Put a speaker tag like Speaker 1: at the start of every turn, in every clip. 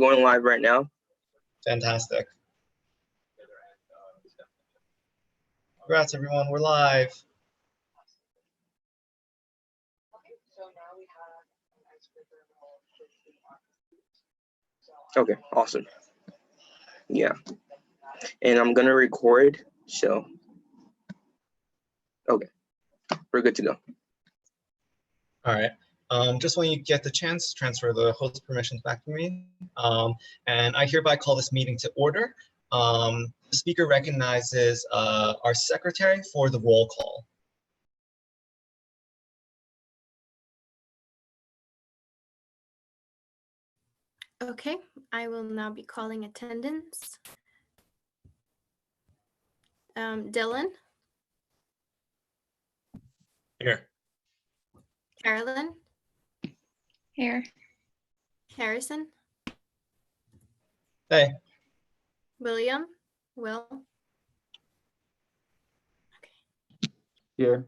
Speaker 1: going live right now.
Speaker 2: Fantastic. Congrats, everyone. We're live.
Speaker 1: Okay, awesome. Yeah. And I'm going to record. So, okay, we're good to go.
Speaker 2: All right. Just when you get the chance, transfer the host permissions back to me. And I hereby call this meeting to order. The speaker recognizes our secretary for the roll call.
Speaker 3: Okay, I will now be calling attendance. Dylan?
Speaker 2: Here.
Speaker 3: Carolyn?
Speaker 4: Here.
Speaker 3: Harrison?
Speaker 2: Hey.
Speaker 3: William? Will? Okay.
Speaker 5: Here.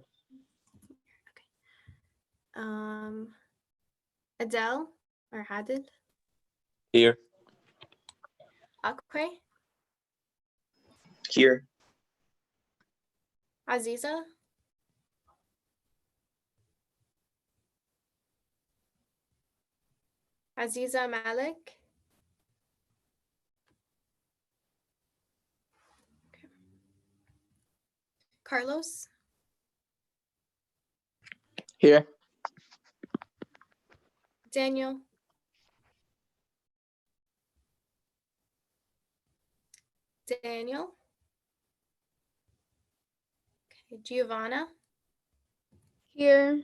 Speaker 3: Okay. Adele or Hadid?
Speaker 5: Here.
Speaker 3: Akwe?
Speaker 1: Here.
Speaker 3: Aziza? Aziza Malik? Okay. Carlos?
Speaker 5: Here.
Speaker 3: Daniel? Daniel? Okay, Giovanna?
Speaker 4: Here.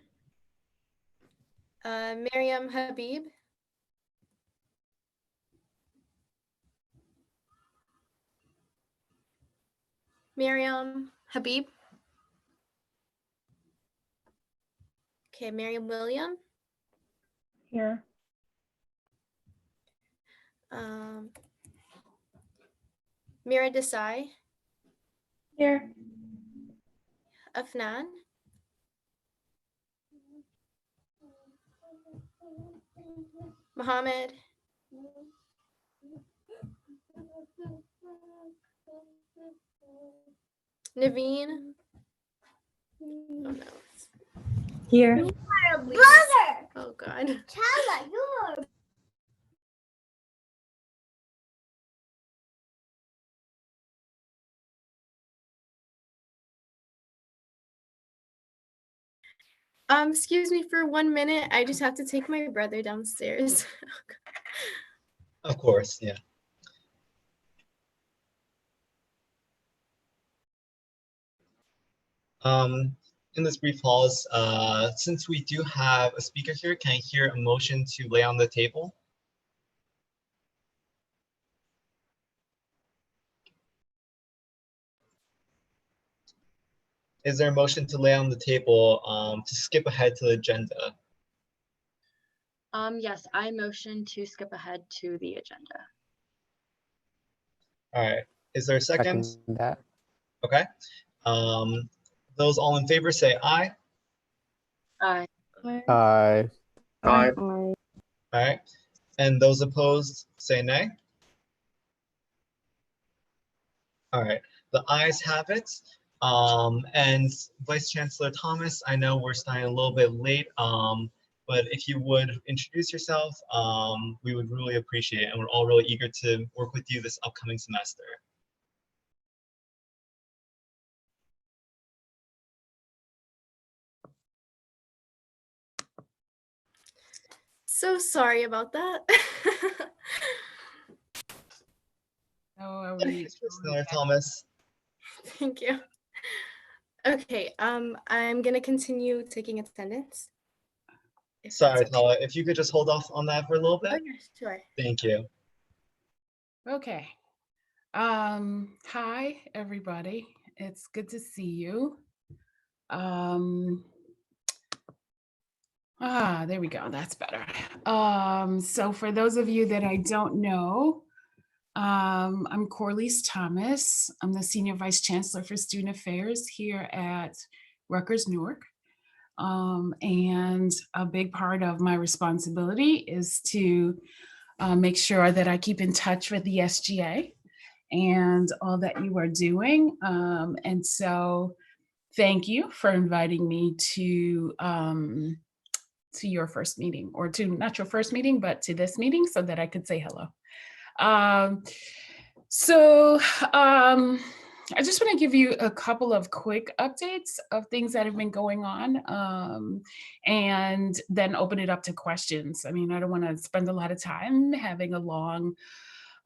Speaker 3: Miriam Habib? Miriam Habib? Okay, Miriam William?
Speaker 4: Here.
Speaker 3: Mira Desai?
Speaker 4: Here.
Speaker 3: Afnan? Mohammed? Naveen? Oh no.
Speaker 4: Here.
Speaker 3: Brother! Oh God.
Speaker 4: Chala, you're
Speaker 3: Excuse me for 1 minute. I just have to take my brother downstairs.
Speaker 2: Of course, yeah. In this brief pause, since we do have a speaker here, can I hear a motion to lay on the table? Is there a motion to lay on the table to skip ahead to the agenda?
Speaker 6: Yes, I motion to skip ahead to the agenda.
Speaker 2: All right. Is there a second?
Speaker 5: That.
Speaker 2: Okay. Those all in favor say aye.
Speaker 6: Aye.
Speaker 5: Aye.
Speaker 1: Aye.
Speaker 2: All right. And those opposed say nay. All right. The ayes have it. And Vice Chancellor Thomas, I know we're starting a little bit late, but if you would introduce yourself, we would really appreciate it. And we're all really eager to work with you this upcoming semester.
Speaker 3: So sorry about that.
Speaker 2: Chancellor Thomas.
Speaker 3: Thank you. Okay, I'm gonna continue taking attendance.
Speaker 2: Sorry, Tala, if you could just hold off on that for a little bit.
Speaker 3: Oh, yeah, sure.
Speaker 2: Thank you.
Speaker 7: Okay. Hi, everybody. It's good to see you. There we go. That's better. So for those of you that I don't know, I'm Corliss Thomas. I'm the Senior Vice Chancellor for Student Affairs here at Rutgers Newark. And a big part of my responsibility is to make sure that I keep in touch with the SGA and all that you are doing. And so thank you for inviting me to your first meeting, or to not your first meeting, but to this meeting so that I could say hello. I just want to give you a couple of quick updates of things that have been going on, and then open it up to questions. I mean, I don't want to spend a lot of time having a long,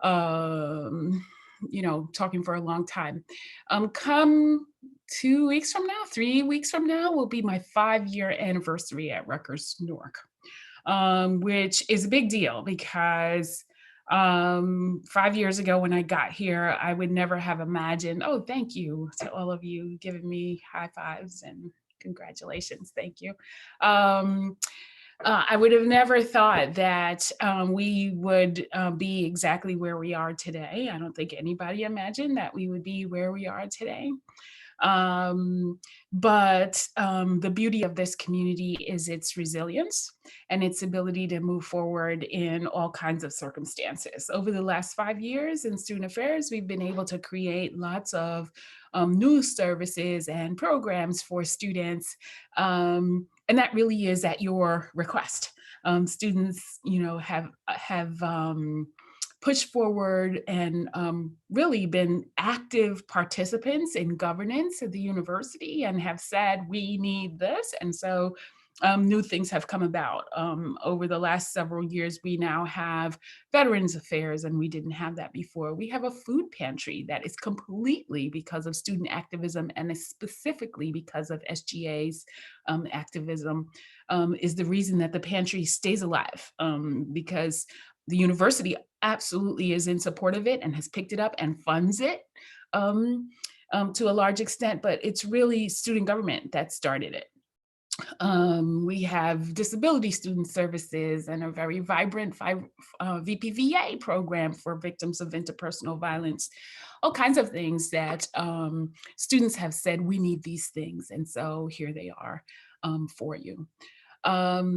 Speaker 7: talking for a long time. Come 2 weeks from now, 3 weeks from now, will be my 5-year anniversary at Rutgers Newark, which is a big deal because 5 years ago when I got here, I would never have imagined, oh, thank you to all of you giving me high fives and congratulations, thank you. I would have never thought that we would be exactly where we are today. I don't think anybody imagined that we would be where we are today. But the beauty of this community is its resilience and its ability to move forward in all kinds of circumstances. Over the last 5 years in student affairs, we've been able to create lots of new services and programs for students. And that really is at your request. Students, have pushed forward and really been active participants in governance at the university and have said, we need this. And so new things have come about. Over the last several years, we now have Veterans Affairs, and we didn't have that before. We have a food pantry that is completely because of student activism, and is specifically because of SGA's activism, is the reason that the pantry stays alive, because the university absolutely is in support of it and has picked it up and funds it to a large extent, but it's really student government that started it. We have disability student services and a very vibrant VPVA program for victims of interpersonal violence, all kinds of things that students have said, we need these things. And so here they are for you.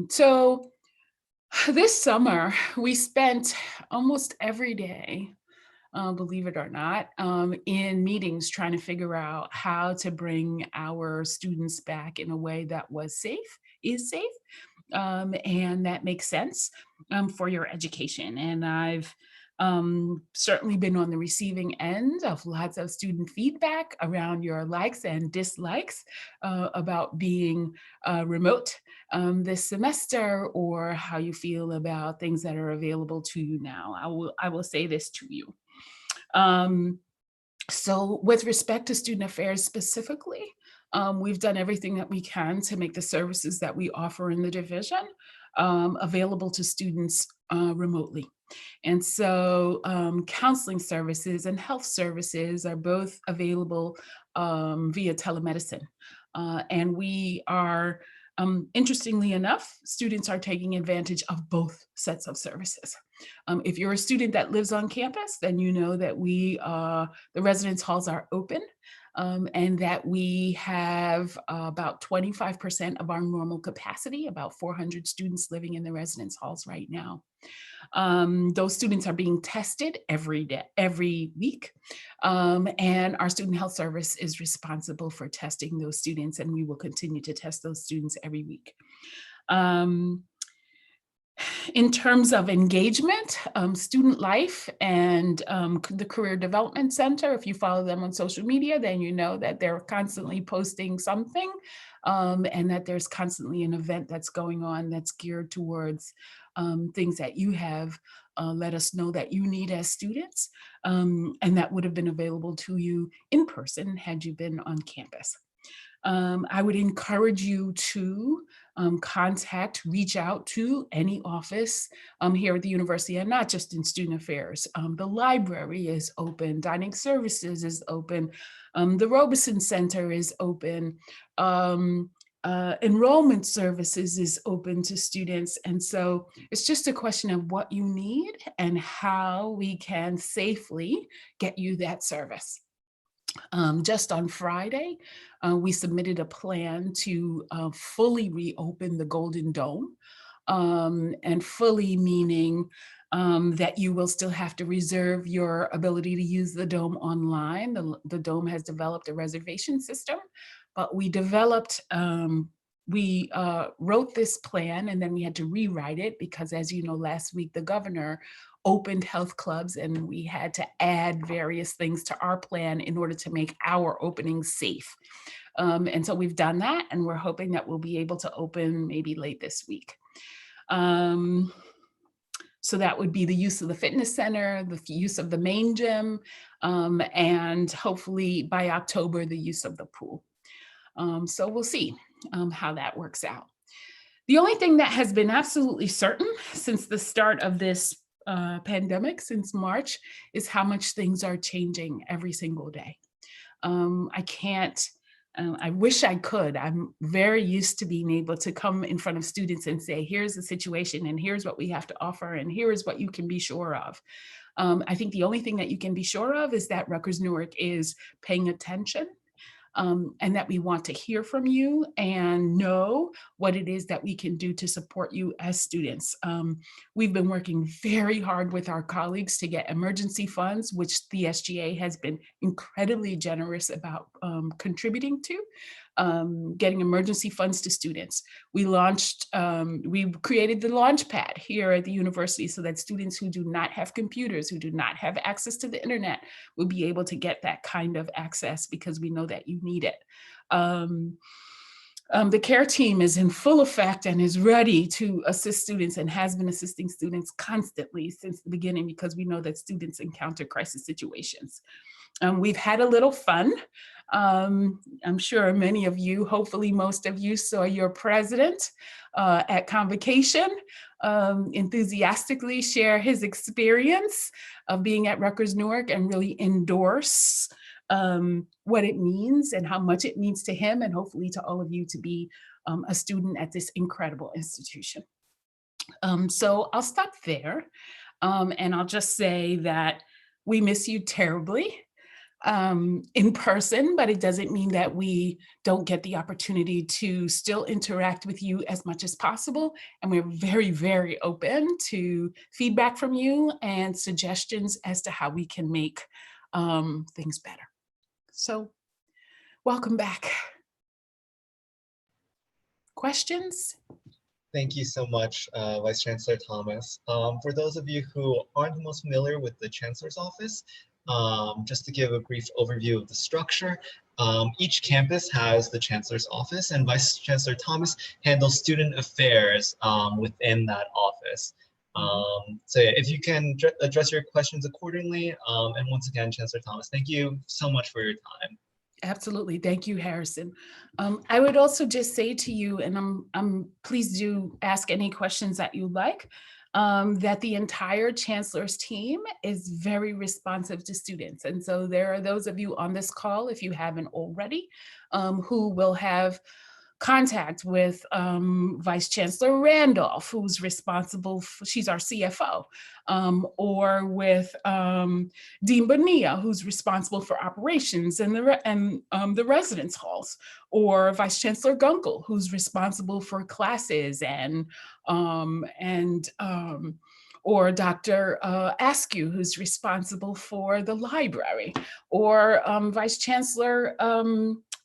Speaker 7: So this summer, we spent almost every day, believe it or not, in meetings trying to figure out how to bring our students back in a way that was safe, is safe, and that makes sense for your education. And I've certainly been on the receiving end of lots of student feedback around your likes and dislikes about being remote this semester, or how you feel about things that are available to you now. I will say this to you. So with respect to student affairs specifically, we've done everything that we can to make the services that we offer in the division available to students remotely. And so counseling services and health services are both available via telemedicine. And we are, interestingly enough, students are taking advantage of both sets of services. If you're a student that lives on campus, then you know that the residence halls are open, and that we have about 25% of our normal capacity, about 400 students living in the residence halls right now. Those students are being tested every week, and our student health service is responsible for testing those students, and we will continue to test those students every week. In terms of engagement, Student Life and the Career Development Center, if you follow them on social media, then you know that they're constantly posting something, and that there's constantly an event that's going on that's geared towards things that you have let us know that you need as students, and that would have been available to you in person had you been on campus. I would encourage you to reach out to any office here at the university, and not just in student affairs. The library is open, dining services is open, the Robeson Center is open, enrollment services is open to students. And so it's just a question of what you need and how we can safely get you that service. Just on Friday, we submitted a plan to fully reopen the Golden Dome, and fully meaning that you will still have to reserve your ability to use the Dome online. The Dome has developed a reservation system, but we wrote this plan and then we had to rewrite it because, as you know, last week the governor opened health clubs and we had to add various things to our plan in order to make our openings safe. And so we've done that, and we're hoping that we'll be able to open maybe late this week. So that would be the use of the fitness center, the use of the main gym, and hopefully by October, the use of the pool. So we'll see how that works out. The only thing that has been absolutely certain since the start of this pandemic, since March, is how much things are changing every single day. I wish I could. I'm very used to being able to come in front of students and say, here's the situation and here's what we have to offer and here is what you can be sure of. I think the only thing that you can be sure of is that Rutgers Newark is paying attention, and that we want to hear from you and know what it is that we can do to support you as students. We've been working very hard with our colleagues to get emergency funds, which the SGA has been incredibly generous about contributing to. Getting emergency funds to students. We created the launch pad here at the university so that students who do not have computers, who do not have access to the internet, will be able to get that kind of access because we know that you need it. The care team is in full effect and is ready to assist students and has been assisting students constantly since the beginning because we know that students encounter crisis situations. We've had a little fun. I'm sure many of you, hopefully most of you, saw your president at convocation enthusiastically share his experience of being at Rutgers Newark and really endorse what it means and how much it means to him and hopefully to all of you to be a student at this incredible institution. So I'll stop there and I'll just say that we miss you terribly in person, but it doesn't mean that we don't get the opportunity to still interact with you as much as possible. And we're very, very open to feedback from you and suggestions as to how we can make things better. So welcome back. Questions?
Speaker 2: Thank you so much, Vice Chancellor Thomas. For those of you who aren't most familiar with the Chancellor's Office, just to give a brief overview of the structure, each campus has the Chancellor's Office and Vice Chancellor Thomas handles student affairs within that office. So yeah, if you can address your questions accordingly, and once again, Chancellor Thomas, thank you so much for your time.
Speaker 7: Absolutely. Thank you, Harrison. I would also just say to you, and please do ask any questions that you like, that the entire Chancellor's team is very responsive to students. And so there are those of you on this call, if you haven't already, who will have contact with Vice Chancellor Randolph, who's responsible, she's our CFO, or with Dean Bonilla, who's responsible for operations and the residence halls, or Vice Chancellor Gunkel, who's responsible for classes or Dr. Askew, who's responsible for the library, or Vice Chancellor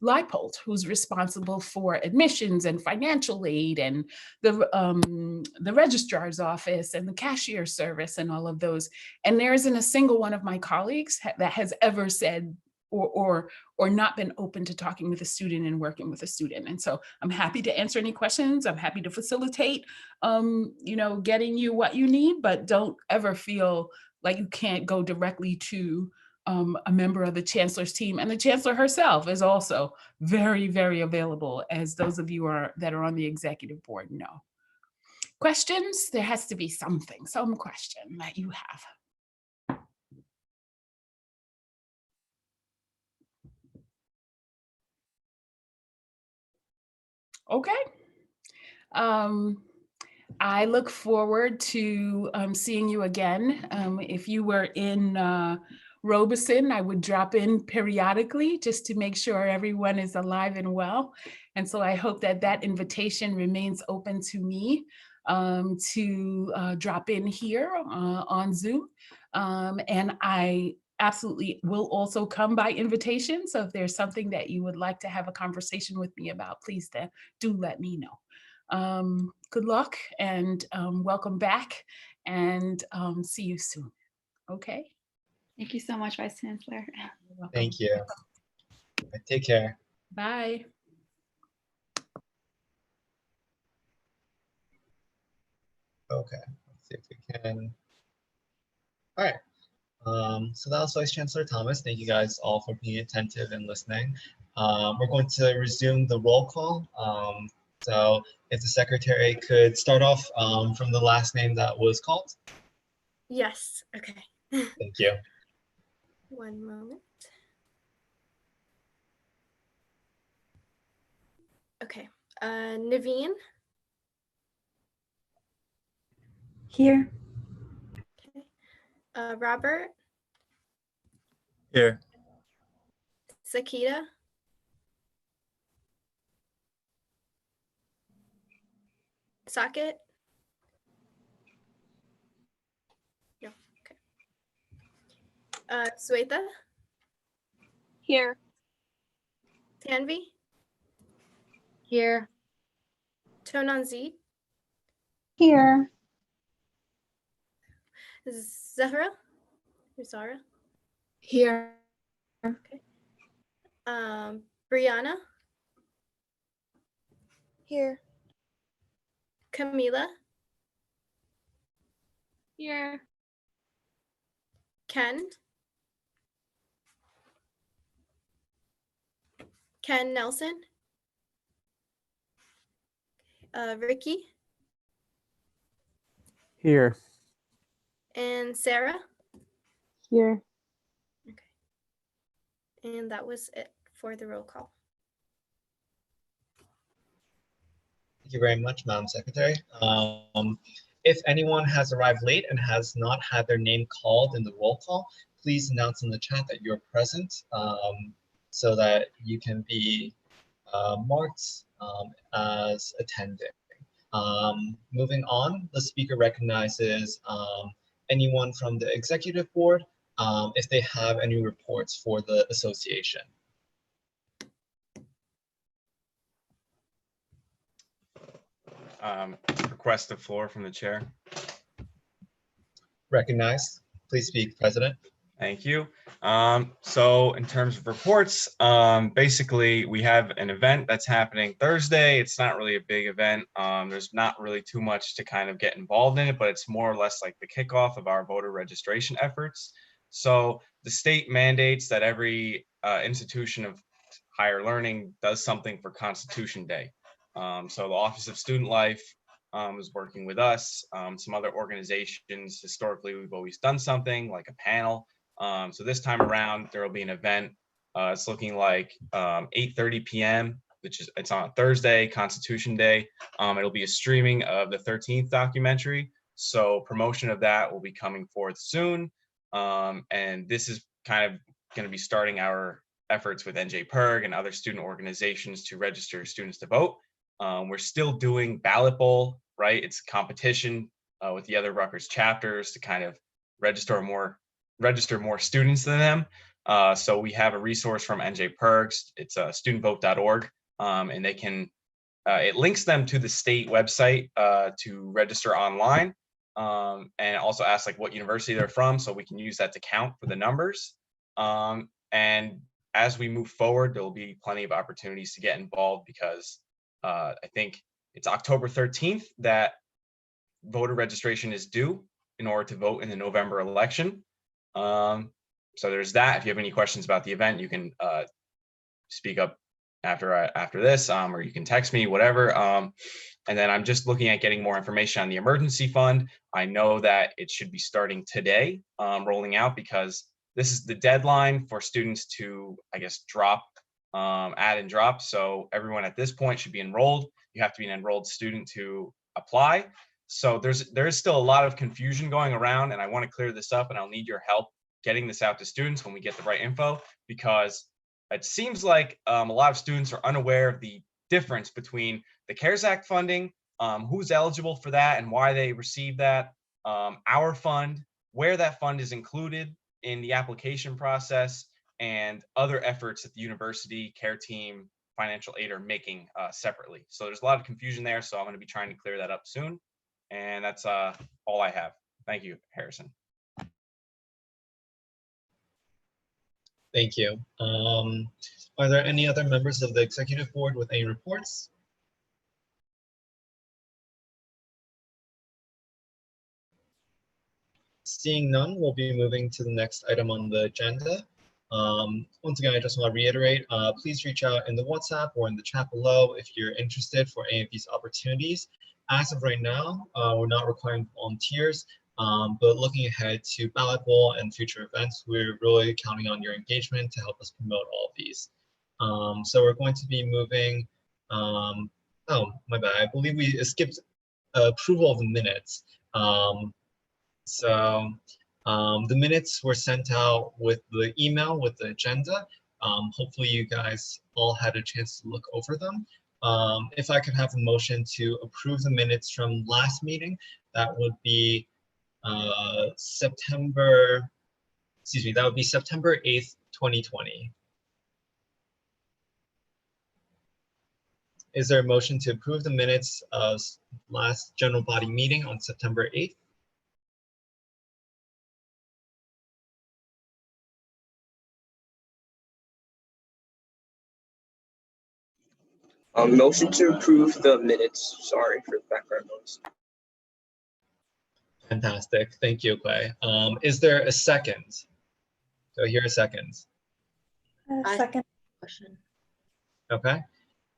Speaker 7: Leipold, who's responsible for admissions and financial aid and the registrar's office and the cashier service and all of those. And there isn't a single one of my colleagues that has ever said or not been open to talking with a student and working with a student. And so I'm happy to answer any questions. I'm happy to facilitate, getting you what you need, but don't ever feel like you can't go directly to a member of the Chancellor's team. And the Chancellor herself is also very, very available, as those of you that are on the executive board know. Questions? There has to be some question that you have. Okay. I look forward to seeing you again. If you were in Robeson, I would drop in periodically just to make sure everyone is alive and well. And so I hope that that invitation remains open to me to drop in here on Zoom. And I absolutely will also come by invitation. So if there's something that you would like to have a conversation with me about, please do let me know. Good luck and welcome back, and see you soon. Okay.
Speaker 8: Thank you so much, Vice Chancellor.
Speaker 7: You're welcome.
Speaker 2: Thank you. Take care.
Speaker 7: Bye.
Speaker 2: Okay, let's see if we can. All right. So that was Vice Chancellor Thomas. Thank you guys all for being attentive and listening. We're going to resume the roll call. So if the secretary could start off from the last name that was called.
Speaker 3: Yes. Okay.
Speaker 2: Thank you.
Speaker 3: One moment. Okay. Naveen.
Speaker 4: Here.
Speaker 3: Okay. Robert.
Speaker 5: Here.
Speaker 3: Sakita. Socket. No. Okay. Swetha.
Speaker 6: Here.
Speaker 3: Tanvi.
Speaker 6: Here.
Speaker 3: Tonanzi.
Speaker 4: Here.
Speaker 3: Zahra. Or Zara.
Speaker 4: Here.
Speaker 3: Brianna.
Speaker 4: Here.
Speaker 3: Camila.
Speaker 6: Here.
Speaker 3: Ken. Ken Nelson. Ricky.
Speaker 5: Here.
Speaker 3: And Sarah.
Speaker 4: Here.
Speaker 3: Okay. And that was it for the roll call.
Speaker 2: Thank you very much, Madam Secretary. If anyone has arrived late and has not had their name called in the roll call, please announce in the chat that you're present so that you can be marked as attending. Moving on, the speaker recognizes anyone from the executive board if they have any reports for the association.
Speaker 9: Request the floor from the chair.
Speaker 2: Recognized. Please speak, President.
Speaker 9: Thank you. So in terms of reports, basically we have an event that's happening Thursday. It's not really a big event. There's not really too much to kind of get involved in it, but it's more or less like the kickoff of our voter registration efforts. So the state mandates that every institution of higher learning does something for Constitution Day. So the Office of Student Life is working with us. Some other organizations, historically, we've always done something like a panel. So this time around, there will be an event. It's looking like 8:30 p.m., it's on a Thursday, Constitution Day. It'll be a streaming of the 13th documentary. So promotion of that will be coming forth soon. And this is kind of going to be starting our efforts with NJPIRG and other student organizations to register students to vote. We're still doing Ballot Bowl, right? It's a competition with the other Rutgers chapters to kind of register more students than them. So we have a resource from NJPIRG. It's studentvote.org, and they can, it links them to the state website to register online, and also asks like what university they're from, so we can use that to count for the numbers. And as we move forward, there will be plenty of opportunities to get involved because I think it's October 13th that voter registration is due in order to vote in the November election. So there's that. If you have any questions about the event, you can speak up after this, or you can text me, whatever. And then I'm just looking at getting more information on the emergency fund. I know that it should be starting today, rolling out, because this is the deadline for students to, I guess, drop, add and drop. So everyone at this point should be enrolled. You have to be an enrolled student to apply. So there is still a lot of confusion going around, and I want to clear this up, and I'll need your help getting this out to students when we get the right info, because it seems like a lot of students are unaware of the difference between the CARES Act funding who's eligible for that and why they receive that, our fund, where that fund is included in the application process, and other efforts that the university, care team, financial aid are making separately. So there's a lot of confusion there, so I'm going to be trying to clear that up soon. And that's all I have. Thank you, Harrison.
Speaker 2: Thank you. Are there any other members of the executive board with any reports? Seeing none, we'll be moving to the next item on the agenda. Once again, I just want to reiterate, please reach out in the WhatsApp or in the chat below if you're interested for any of these opportunities. As of right now, we're not requiring volunteers, but looking ahead to Ballot Bowl and future events, we're really counting on your engagement to help us promote all of these. So we're going to be moving, oh, my bad, I believe we skipped approval of the minutes. The minutes were sent out with the email with the agenda. Hopefully you guys all had a chance to look over them. If I could have a motion to approve the minutes from last meeting, that would be September 8th, 2020. Is there a motion to approve the minutes of last general body meeting on September 8th?
Speaker 1: Motion to approve the minutes. Sorry for the background noise.
Speaker 2: Fantastic. Thank you, Clay. Is there a second? Do I hear a second?
Speaker 4: Second.
Speaker 2: Okay.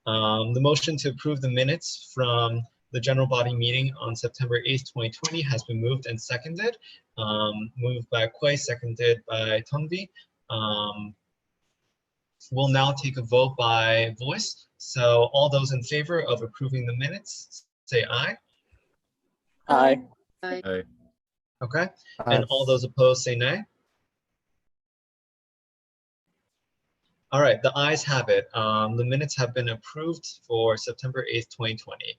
Speaker 2: The motion to approve the minutes from the general body meeting on September 8th, 2020 has been moved and seconded. Moved by Quay, seconded by Tonvi. We'll now take a vote by voice. So all those in favor of approving the minutes, say aye.
Speaker 5: Aye.
Speaker 6: Aye.
Speaker 2: Okay. And all those opposed, say nay. All right, the ayes have it. The minutes have been approved for September 8th, 2020.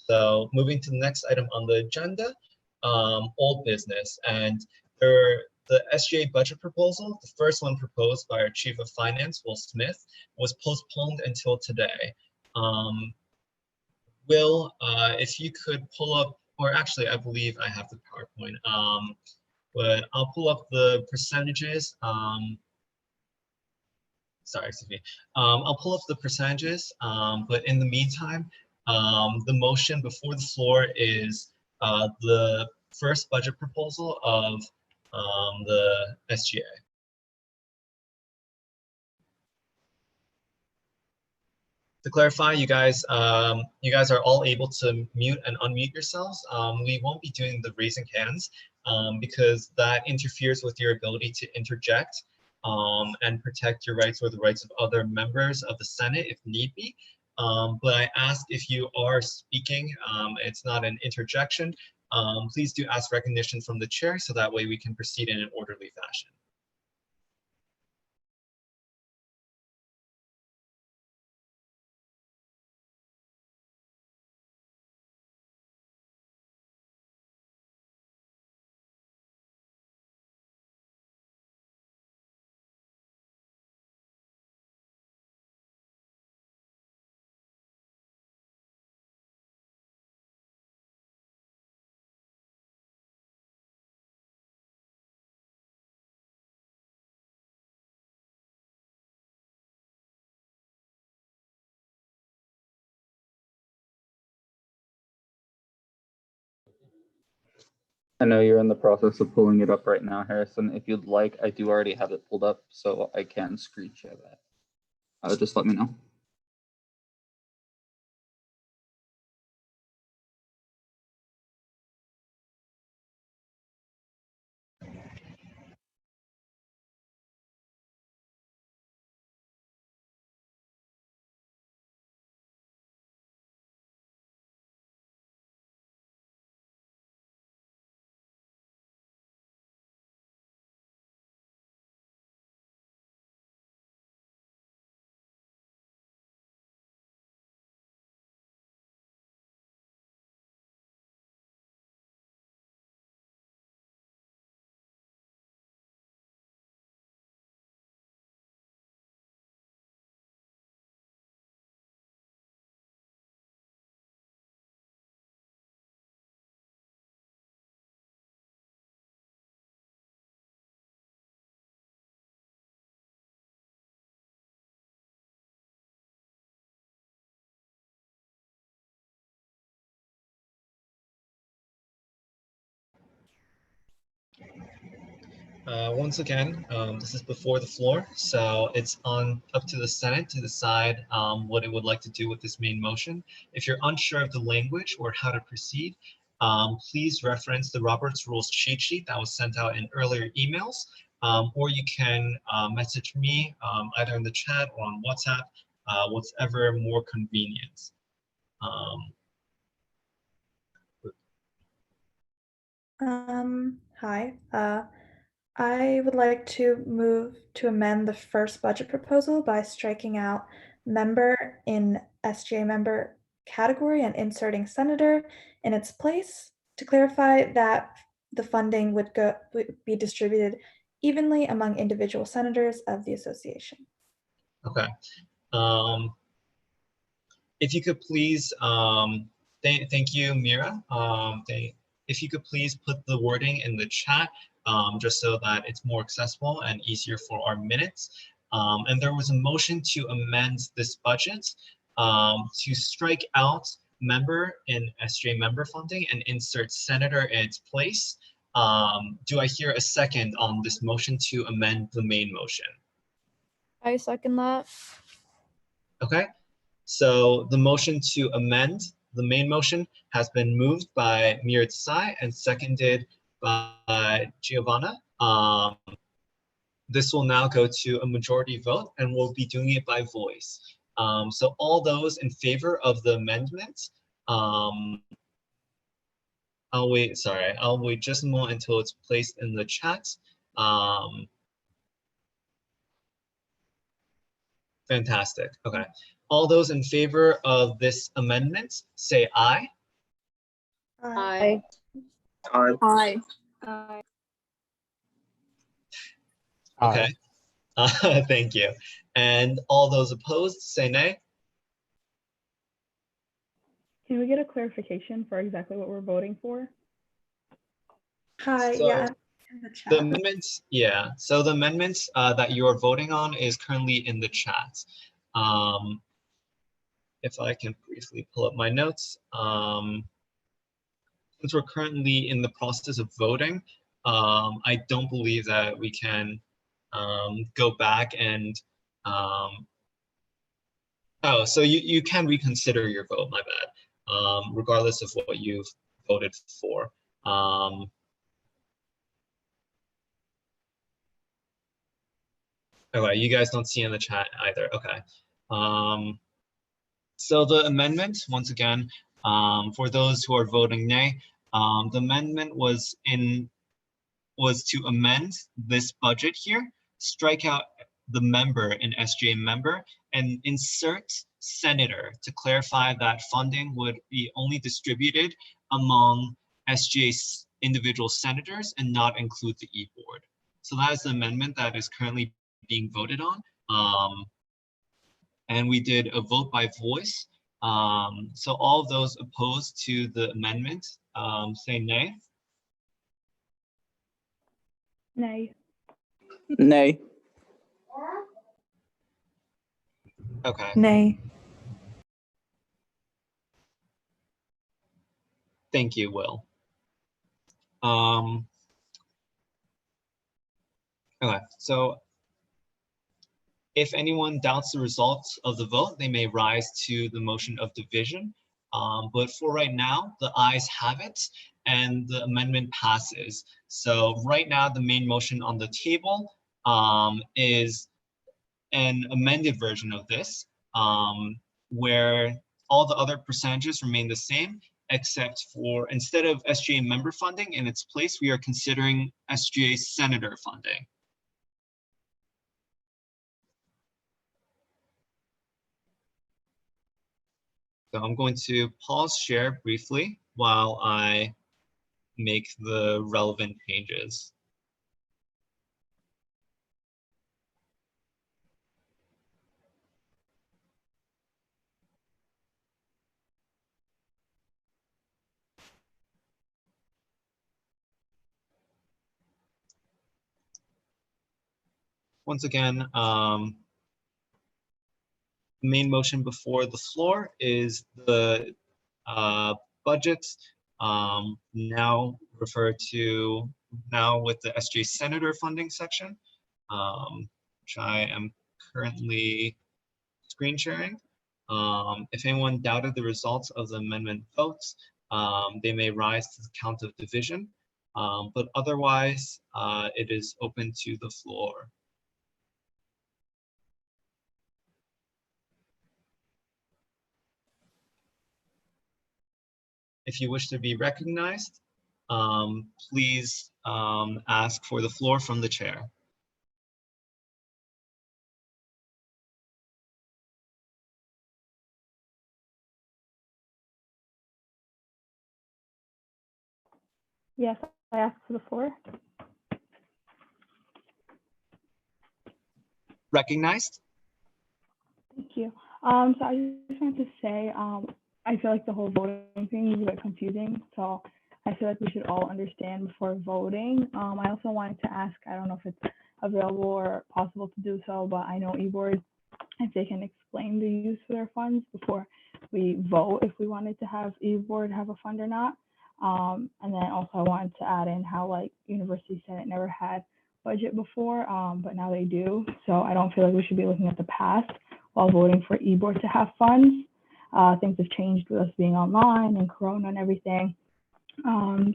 Speaker 2: So moving to the next item on the agenda, old business. And the SGA budget proposal, the first one proposed by our Chief of Finance, Will Smith, was postponed until today. Will, if you could pull up, or actually I believe I have the PowerPoint, but I'll pull up the percentages. Sorry, excuse me. I'll pull up the percentages, but in the meantime, the motion before the floor is the first budget proposal of the SGA. To clarify, you guys are all able to mute and unmute yourselves. We won't be doing the raising hands because that interferes with your ability to interject and protect your rights or the rights of other members of the Senate if need be. But I ask if you are speaking, it's not an interjection, please do ask recognition from the chair so that way we can proceed in an orderly fashion.
Speaker 5: I know you're in the process of pulling it up right now, Harrison. If you'd like, I do already have it pulled up, so I can screen share that. Just let me know.
Speaker 2: Once again, this is before the floor, so it's up to the Senate to decide what it would like to do with this main motion. If you're unsure of the language or how to proceed, please reference the Robert's Rules cheat sheet that was sent out in earlier emails, or you can message me either in the chat or on WhatsApp, whatever more convenient.
Speaker 4: Hi. I would like to move to amend the first budget proposal by striking out member in SGA member category and inserting senator in its place to clarify that the funding would be distributed evenly among individual senators of the association.
Speaker 2: Okay. If you could please, thank you, Mira. If you could please put the wording in the chat, just so that it's more accessible and easier for our minutes. And there was a motion to amend this budget to strike out member in SGA member funding and insert senator in its place. Do I hear a second on this motion to amend the main motion?
Speaker 6: I second that.
Speaker 2: Okay. So the motion to amend the main motion has been moved by Mira Desai and seconded by Giovanna. This will now go to a majority vote and we'll be doing it by voice. So all those in favor of the amendment, I'll wait just a moment until it's placed in the chat. Fantastic, okay. All those in favor of this amendment, say aye.
Speaker 6: Aye.
Speaker 1: Aye.
Speaker 6: Aye.
Speaker 2: Okay, thank you. And all those opposed, say nay.
Speaker 10: Can we get a clarification for exactly what we're voting for?
Speaker 4: Hi,
Speaker 2: So
Speaker 4: yeah, in the chat.
Speaker 2: the amendments, yeah. So the amendments that you are voting on is currently in the chat. If I can briefly pull up my notes. Since we're currently in the process of voting, I don't believe that we can go back and, oh, so you can reconsider your vote, my bad, regardless of what you've voted for. Okay, you guys don't see in the chat either, okay. So the amendment, once again, for those who are voting nay, the amendment was to amend this budget here, strike out the member in SGA member, and insert senator to clarify that funding would be only distributed among SGA's individual senators and not include the e-board. So that is the amendment that is currently being voted on. And we did a vote by voice. So all of those opposed to the amendment, say nay.
Speaker 10: Nay.
Speaker 5: Nay.
Speaker 2: Okay.
Speaker 4: Nay.
Speaker 2: Thank you, Will. Okay, so if anyone doubts the results of the vote, they may rise to the motion of division. But for right now, the ayes have it and the amendment passes. So right now, the main motion on the table is an amended version of this, where all the other percentages remain the same, except for instead of SGA member funding in its place, we are considering SGA senator funding. So I'm going to pause share briefly while I make the relevant changes. Once again, main motion before the floor is the budget now refer to now with the SGA Senator funding section, which I am currently screen sharing. If anyone doubted the results of the amendment votes, they may rise to the count of division, but otherwise it is open to the floor. If you wish to be recognized, please ask for the floor from the chair.
Speaker 10: Yes, I asked for the floor.
Speaker 2: Recognized?
Speaker 10: Thank you. So I just wanted to say, I feel like the whole voting thing is a bit confusing. So I feel like we should all understand before voting. I also wanted to ask, I don't know if it's available or possible to do so, but I know eBoard, if they can explain the use of their funds before we vote, if we wanted to have eBoard have a fund or not. And then also I wanted to add in how like University Senate never had budget before, but now they do. So I don't feel like we should be looking at the past while voting for eBoard to have funds. Things have changed with us being online and Corona and everything.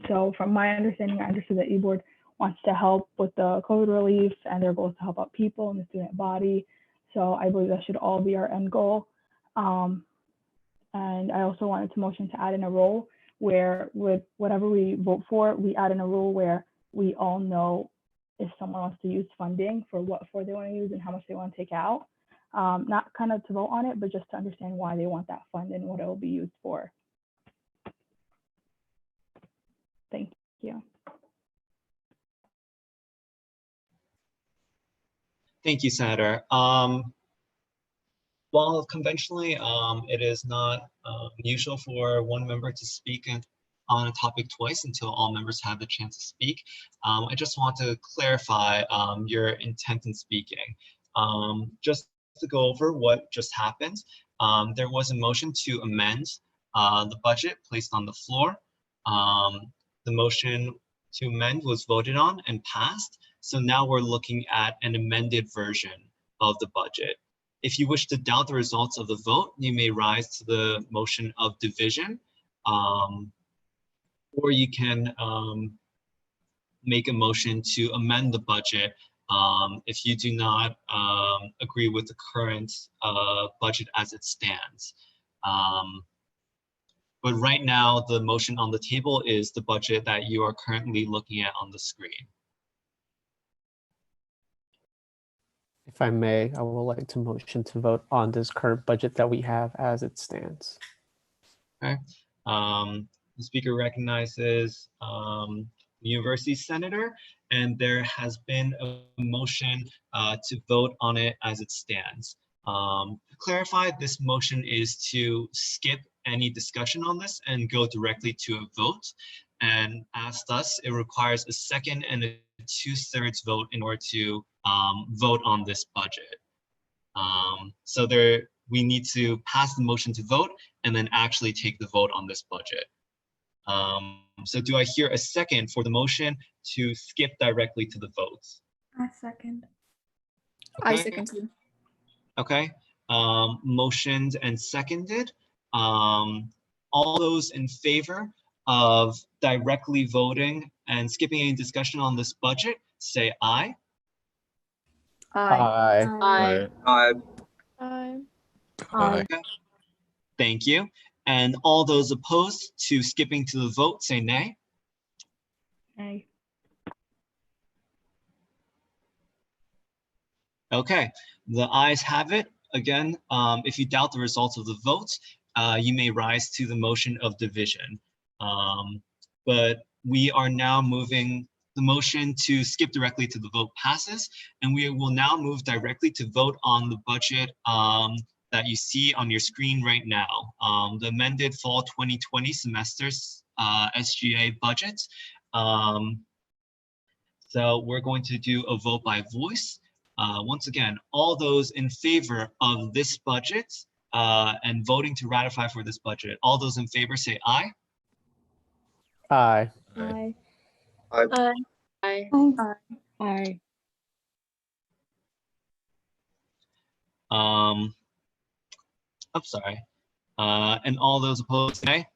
Speaker 10: So from my understanding, I understood that eBoard wants to help with the COVID relief and their goal is to help out people in the student body. So I believe that should all be our end goal. And I also wanted to motion to add in a rule where with whatever we vote for, we add in a rule where we all know if someone wants to use funding for what for they want to use and how much they want to take out. Not kind of to vote on it, but just to understand why they want that fund and what it will be used for. Thank you.
Speaker 2: Thank you, Senator. While conventionally it is not usual for one member to speak on a topic twice until all members have the chance to speak, I just want to clarify your intent in speaking. Just to go over what just happened, there was a motion to amend the budget placed on the floor. The motion to amend was voted on and passed. So now we're looking at an amended version of the budget. If you wish to doubt the results of the vote, you may rise to the motion of division, or you can make a motion to amend the budget if you do not agree with the current budget as it stands. But right now, the motion on the table is the budget that you are currently looking at on the screen.
Speaker 11: If I may, I would like to motion to vote on this current budget that we have as it stands.
Speaker 2: Okay. The speaker recognizes the University Senator, and there has been a motion to vote on it as it stands. To clarify, this motion is to skip any discussion on this and go directly to a vote. And as thus, it requires a second and a 2/3 vote in order to vote on this budget. So we need to pass the motion to vote and then actually take the vote on this budget. So do I hear a second for the motion to skip directly to the votes?
Speaker 4: I second.
Speaker 2: Okay.
Speaker 6: I second too.
Speaker 2: Okay, motioned and seconded. All those in favor of directly voting and skipping any discussion on this budget, say aye.
Speaker 11: Aye.
Speaker 6: Aye.
Speaker 1: Aye.
Speaker 6: Aye.
Speaker 2: Thank you. And all those opposed to skipping to the vote, say nay.
Speaker 10: Aye.
Speaker 2: Okay, the ayes have it. Again, if you doubt the results of the vote, you may rise to the motion of division. But we are now moving, the motion to skip directly to the vote passes, and we will now move directly to vote on the budget that you see on your screen right now, the amended fall 2020 semesters SGA budget. So we're going to do a vote by voice. Once again, all those in favor of this budget and voting to ratify for this budget, all those in favor say aye.
Speaker 11: Aye.
Speaker 6: Aye.
Speaker 1: Aye.
Speaker 6: Aye.
Speaker 8: Aye.
Speaker 2: I'm sorry. And all those opposed, nay?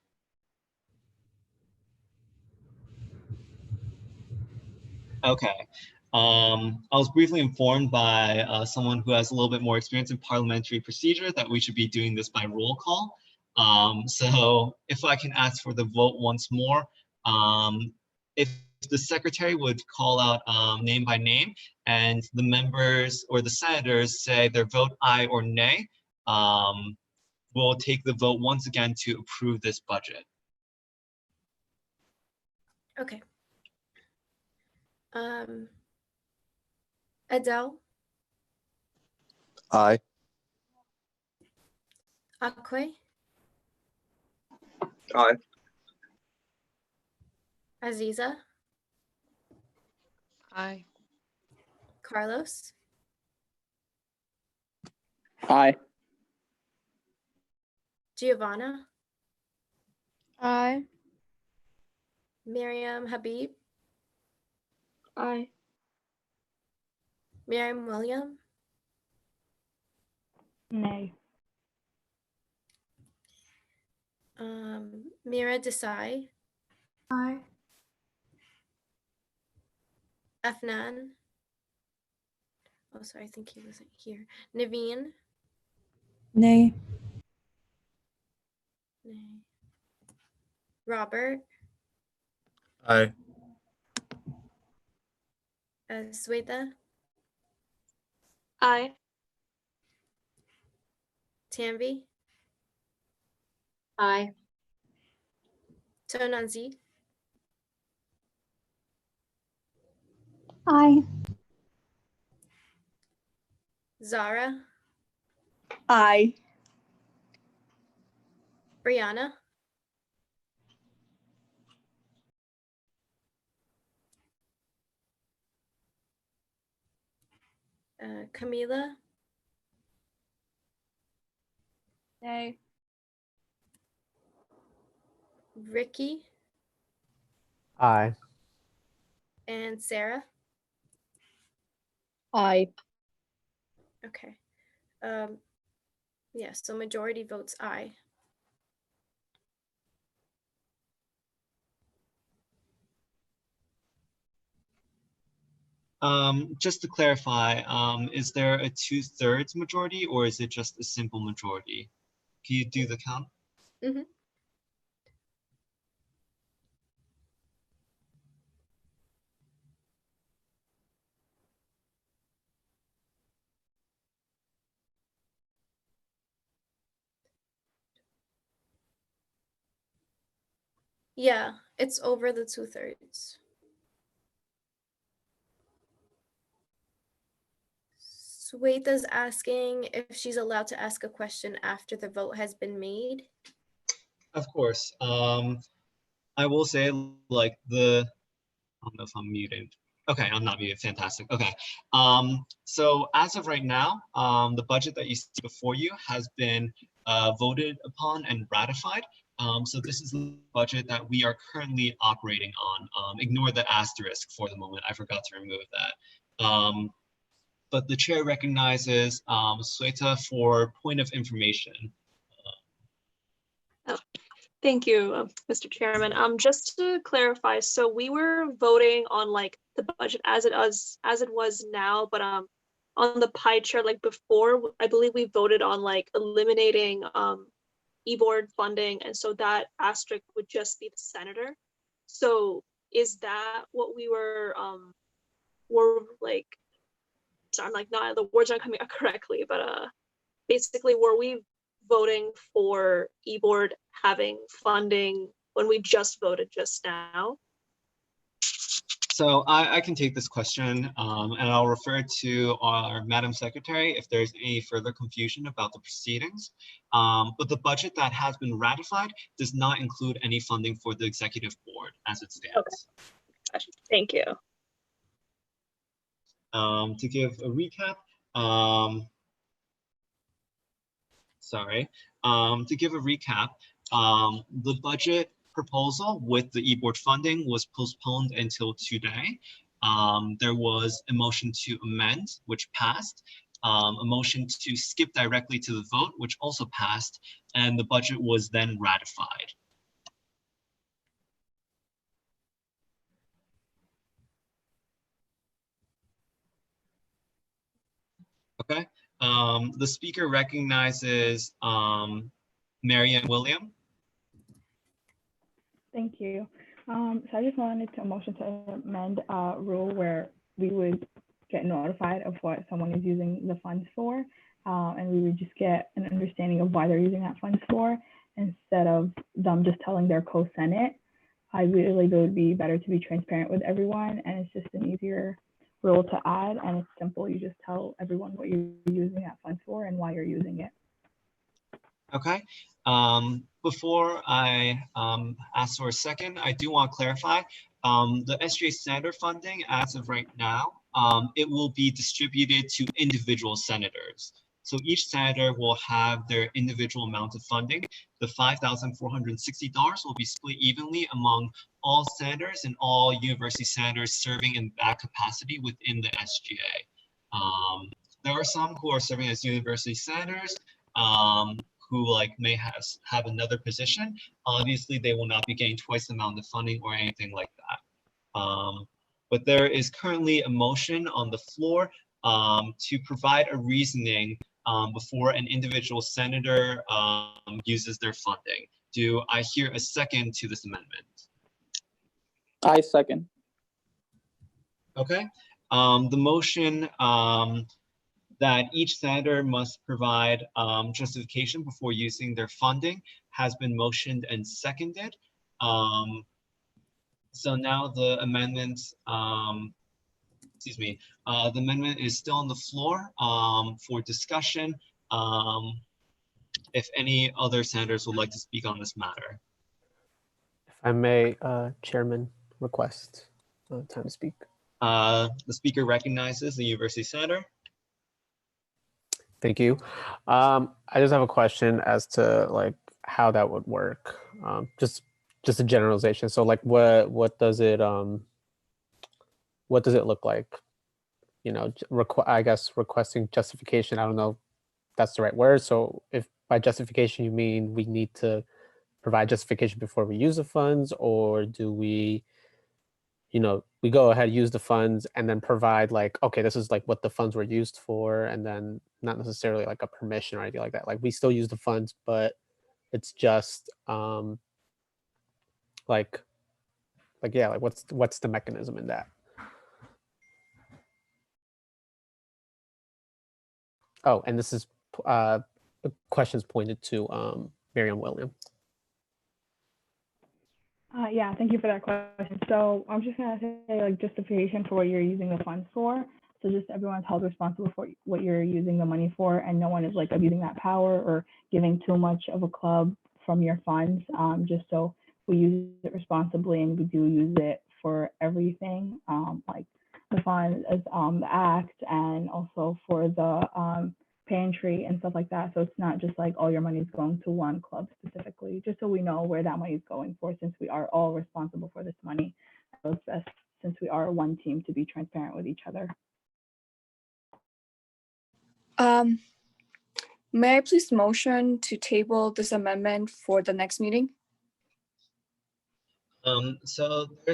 Speaker 2: Okay. I was briefly informed by someone who has a little bit more experience in parliamentary procedure that we should be doing this by roll call. So if I can ask for the vote once more, if the secretary would call out name by name and the members or the senators say their vote aye or nay, we'll take the vote once again to approve this budget.
Speaker 3: Okay. Adele,
Speaker 12: Aye.
Speaker 3: Akwe,
Speaker 1: Aye.
Speaker 3: Aziza,
Speaker 6: Aye.
Speaker 3: Carlos,
Speaker 5: Aye.
Speaker 3: Giovanna,
Speaker 6: Aye.
Speaker 3: Miriam Habib,
Speaker 6: Aye.
Speaker 3: Miriam William,
Speaker 10: Nay.
Speaker 3: Mira Desai,
Speaker 4: Aye.
Speaker 3: Afnan. Oh, sorry, I think he wasn't here. Naveen.
Speaker 4: Nay.
Speaker 3: Nay. Robert.
Speaker 12: Aye.
Speaker 3: Sweta.
Speaker 6: Aye.
Speaker 3: Tanvi.
Speaker 6: Aye.
Speaker 3: Tonanzi.
Speaker 4: Aye.
Speaker 3: Zara.
Speaker 6: Aye.
Speaker 3: Brianna. Camila.
Speaker 6: Nay.
Speaker 3: Ricky.
Speaker 11: Aye.
Speaker 3: And Sarah.
Speaker 6: Aye.
Speaker 3: Okay. Yeah, so majority votes aye.
Speaker 2: Just to clarify, is there a 2/3 majority or is it just a simple majority? Can you do the count?
Speaker 3: Mm-hmm. Yeah, it's over the 2/3. Sweta's asking if she's allowed to ask a question after the vote has been made.
Speaker 2: Of course. I will say like I don't know if I'm muted. Okay, I'm not muted. Fantastic. Okay. So as of right now, the budget that you see before you has been voted upon and ratified. So this is the budget that we are currently operating on. Ignore the asterisk for the moment. I forgot to remove that. But the chair recognizes Sweta for point of information.
Speaker 13: Thank you, Mr. Chairman. Just to clarify, so we were voting on like the budget as it was now, but on the pie chart, like before, I believe we voted on like eliminating e-board funding, and so that asterisk would just be the senator. So is that what we were like? So I'm like, not the words aren't coming out correctly, but basically, were we voting for e-board having funding when we just voted just now?
Speaker 2: So I can take this question and I'll refer to our Madam Secretary if there's any further confusion about the proceedings. But the budget that has been ratified does not include any funding for the executive board as it stands.
Speaker 13: Okay. Thank you.
Speaker 2: To give a recap, to give a recap, the budget proposal with the e-board funding was postponed until today. There was a motion to amend, which passed, a motion to skip directly to the vote, which also passed, and the budget was then ratified. Okay, the speaker recognizes Marianne William.
Speaker 10: Thank you. So I just wanted to motion to amend a rule where we would get notified of what someone is using the funds for, and we would just get an understanding of why they're using that funds for, instead of them just telling their co-senate. I really believe it would be better to be transparent with everyone, and it's just an easier rule to add, and it's simple. You just tell everyone what you're using that funds for and why you're using it.
Speaker 2: Okay. Before I ask for a second, I do want to clarify the SGA standard funding as of right now, it will be distributed to individual senators. So each senator will have their individual amount of funding. The $5,460 will be split evenly among all senators and all university senators serving in that capacity within the SGA. There are some who are serving as university senators who may have another position. Obviously, they will not be getting twice the amount of funding or anything like that. But there is currently a motion on the floor to provide a reasoning before an individual senator uses their funding. Do I hear a second to this amendment?
Speaker 5: I second.
Speaker 2: Okay. The motion that each senator must provide justification before using their funding has been motioned and seconded. So now the amendment, the amendment is still on the floor for discussion. If any other senators would like to speak on this matter.
Speaker 11: If I may, Chairman, request time to speak.
Speaker 2: The speaker recognizes the university senator.
Speaker 11: Thank you. I just have a question as to how that would work. Just a generalization. So what does it look like? I guess requesting justification. I don't know if that's the right word. So if by justification you mean we need to provide justification before we use the funds, or do we we go ahead, use the funds, and then provide okay, this is what the funds were used for, and then not necessarily a permission or anything like that. We still use the funds, but it's just what's the mechanism in that? Oh, and this is the questions pointed to Miriam William.
Speaker 10: Yeah, thank you for that question. So I'm just gonna say justification for what you're using the funds for. So just everyone's held responsible for what you're using the money for, and no one is abusing that power or giving too much of a club from your funds. Just so we use it responsibly and we do use it for everything, like the funds as the act, and also for the pantry and stuff like that. So it's not just all your money is going to one club specifically, just so we know where that money is going for, since we are all responsible for this money. So it's best, since we are one team, to be transparent with each other.
Speaker 6: May I please motion to table this amendment for the next meeting?
Speaker 2: So I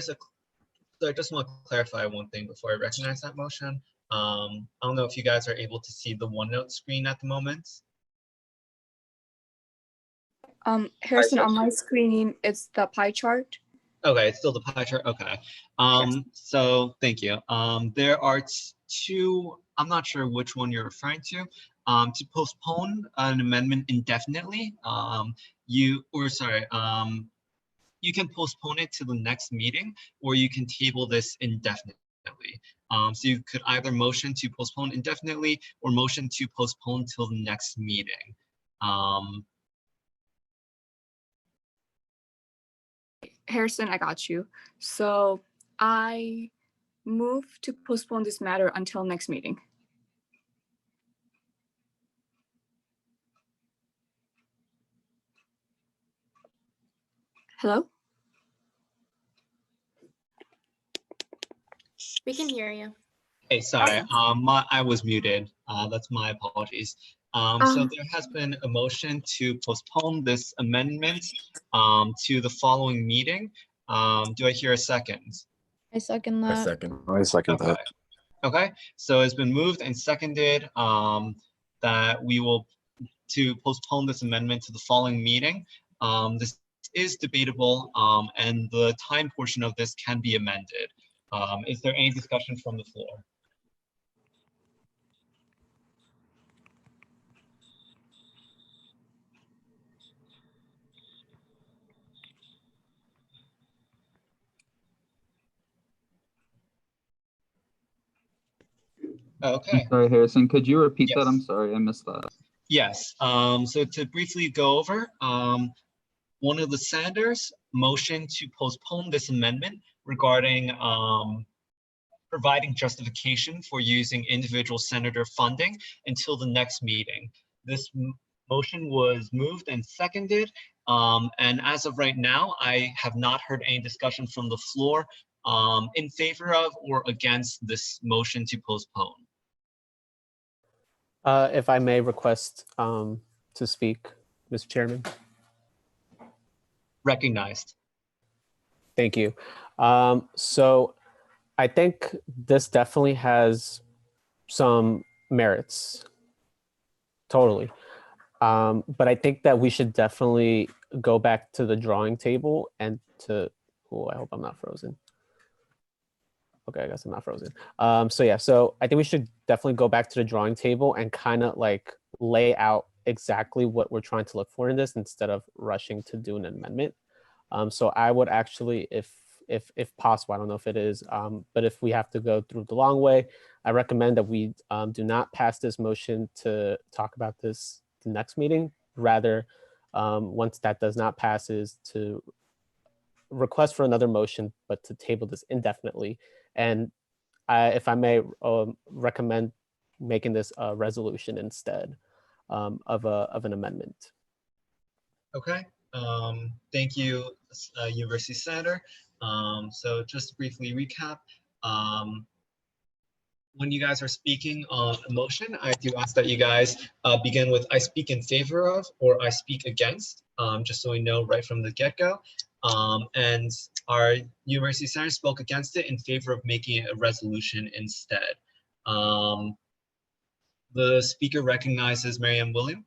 Speaker 2: just want to clarify one thing before I recognize that motion. I don't know if you guys are able to see the OneNote screen at the moment.
Speaker 6: Harrison, on my screen, it's the pie chart.
Speaker 2: Okay, it's still the pie chart. Okay.
Speaker 6: Yes.
Speaker 2: So thank you. There are two, I'm not sure which one you're referring to postpone an amendment indefinitely. You can postpone it to the next meeting, or you can table this indefinitely. So you could either motion to postpone indefinitely or motion to postpone till the next meeting.
Speaker 6: Harrison, I got you. So I move to postpone this matter until next meeting. Hello?
Speaker 3: We can hear you.
Speaker 2: Hey, sorry, I was muted. That's my apologies. So there has been a motion to postpone this amendment to the following meeting. Do I hear a second?
Speaker 14: I second
Speaker 12: I
Speaker 14: that.
Speaker 12: second.
Speaker 15: I second that.
Speaker 2: Okay, so it's been moved and seconded that we will to postpone this amendment to the following meeting. This is debatable and the time portion of this can be amended. Is there any discussion from the floor? Okay.
Speaker 5: I'm sorry, Harrison, could you repeat
Speaker 2: Yes.
Speaker 5: that? I'm sorry, I missed that.
Speaker 2: Yes, so to briefly go over, one of the senators motioned to postpone this amendment regarding providing justification for using individual senator funding until the next meeting. This motion was moved and seconded, and as of right now, I have not heard any discussion from the floor in favor of or against this motion to postpone.
Speaker 11: If I may request to speak, Mr. Chairman.
Speaker 2: Recognized.
Speaker 11: Thank you. So I think this definitely has some merits. Totally. But I think that we should definitely go back to the drawing table and to, oh, I hope I'm not frozen. Okay, I guess I'm not frozen. So yeah, so I think we should definitely go back to the drawing table and kind of like lay out exactly what we're trying to look for in this instead of rushing to do an amendment. So I would actually, if possible, I don't know if it is, but if we have to go through the long way, I recommend that we do not pass this motion to talk about this the next meeting. Rather, once that does not pass, is to request for another motion, but to table this indefinitely. And if I may recommend making this a resolution instead of an amendment.
Speaker 2: Okay, thank you, University Senator. So just to briefly recap, when you guys are speaking on a motion, I do ask that you guys begin with I speak in favor of or I speak against, just so we know right from the get-go. And our University Senator spoke against it in favor of making it a resolution instead. The speaker recognizes Marianne William.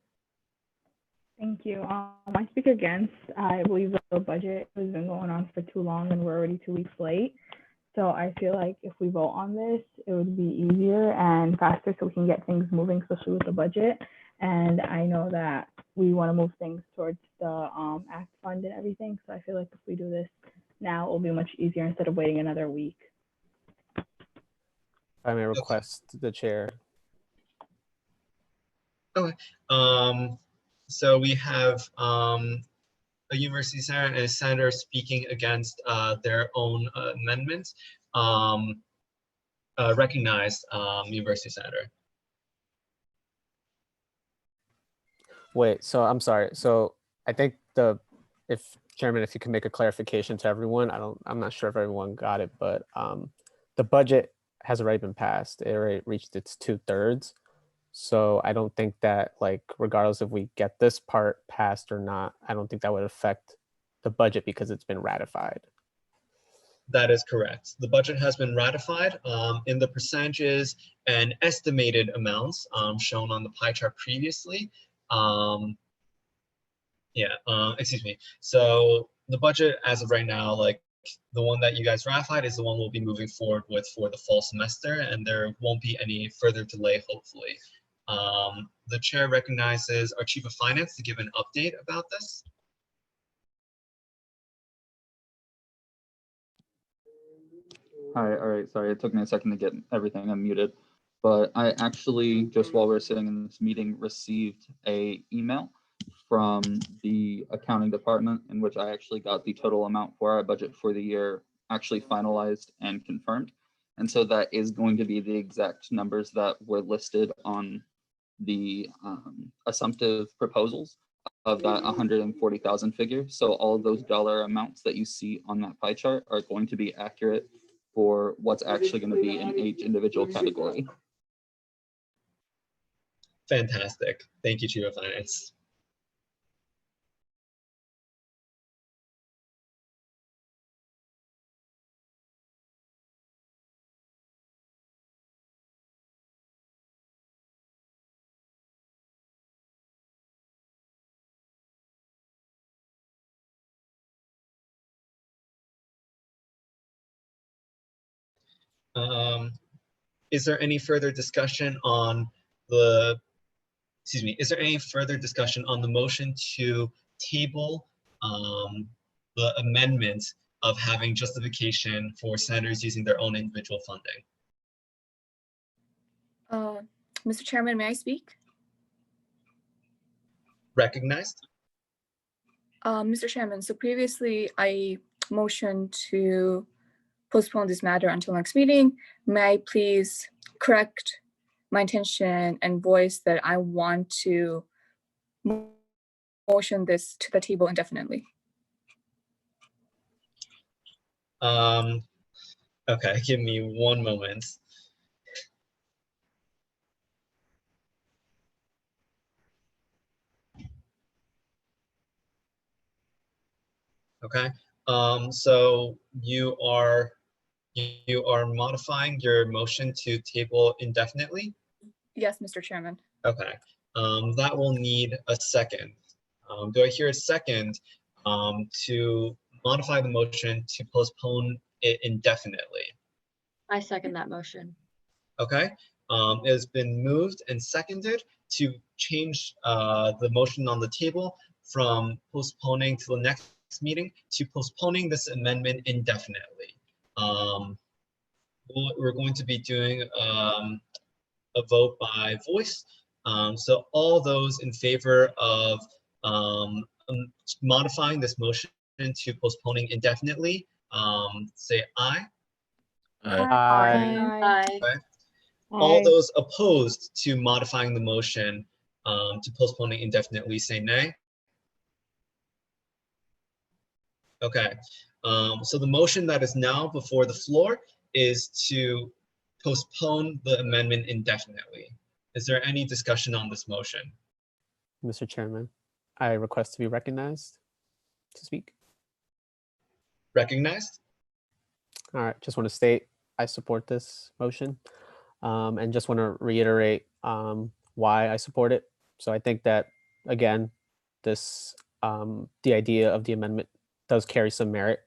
Speaker 10: Thank you. I speak against. I believe the budget has been going on for too long and we're already 2 weeks late. So I feel like if we vote on this, it would be easier and faster so we can get things moving, especially with the budget. And I know that we want to move things towards the ACT fund and everything. So I feel like if we do this now, it will be much easier instead of waiting another week.
Speaker 11: If I may request the chair.
Speaker 2: Okay. So we have a University Senator and a senator speaking against their own amendments. Recognized, University Senator.
Speaker 11: Wait, so I'm sorry. So I think if Chairman, if you can make a clarification to everyone, I'm not sure if everyone got it, but the budget has already been passed. It already reached its 2/3. So I don't think that, like, regardless if we get this part passed or not, I don't think that would affect the budget because it's been ratified.
Speaker 2: That is correct. The budget has been ratified in the percentages and estimated amounts shown on the pie chart previously. Excuse me. So the budget as of right now, like the one that you guys ratified is the one we'll be moving forward with for the fall semester, and there won't be any further delay, hopefully. The chair recognizes our Chief of Finance to give an update about this.
Speaker 5: Hi, all right, sorry, it took me a second to get everything unmuted, but I actually, just while we're sitting in this meeting, received an email from the accounting department in which I actually got the total amount for our budget for the year actually finalized and confirmed. And so that is going to be the exact numbers that were listed on the assumptive proposals of that 140,000 figure. So all of those dollar amounts that you see on that pie chart are going to be accurate for what's actually going to be in each individual category.
Speaker 2: Fantastic. Thank you, Chief of Finance. Is there any further discussion on the, excuse me, is there any further discussion on the motion to table the amendment of having justification for senators using their own individual funding?
Speaker 6: Mr. Chairman, may I speak?
Speaker 2: Recognized?
Speaker 6: Mr. Chairman, so previously I motioned to postpone this matter until next meeting. May I please correct my intention and voice that I want to motion this to the table indefinitely?
Speaker 2: Okay, give me one moment. Okay, so you are modifying your motion to table indefinitely?
Speaker 6: Yes, Mr. Chairman.
Speaker 2: Okay, that will need a second. Do I hear a second to modify the motion to postpone it indefinitely?
Speaker 14: I second that motion.
Speaker 2: Okay, it has been moved and seconded to change the motion on the table from postponing to the next meeting to postponing this amendment indefinitely. We're going to be doing a vote by voice. So all those in favor of modifying this motion to postponing indefinitely, say aye.
Speaker 14: Aye.
Speaker 2: Okay. All those opposed to modifying the motion to postponing indefinitely, say nay. Okay, so the motion that is now before the floor is to postpone the amendment indefinitely. Is there any discussion on this motion?
Speaker 11: Mr. Chairman, I request to be recognized to speak.
Speaker 2: Recognized?
Speaker 11: All right, just want to state I support this motion and just want to reiterate why I support it. So I think that, again, this the idea of the amendment does carry some merit,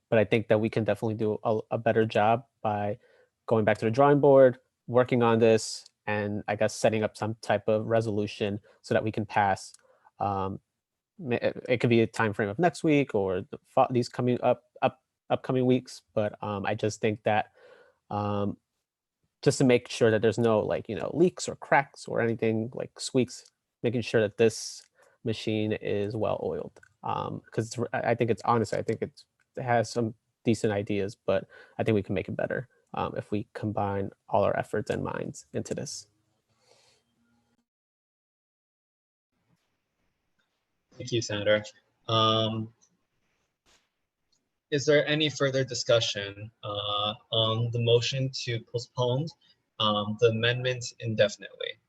Speaker 11: but I think that we can definitely do a better job by going back to the drawing board, working on this, and I guess setting up some type of resolution so that we can pass. It could be a time frame of next week or these coming upcoming weeks, but I just think that just to make sure that there's no leaks or cracks or anything like squeaks, making sure that this machine is well oiled. Because I think it's honestly, I think it has some decent ideas, but I think we can make it better if we combine all our efforts and minds into this.
Speaker 2: Thank you, Senator. Is there any further discussion on the motion to postpone the amendment indefinitely?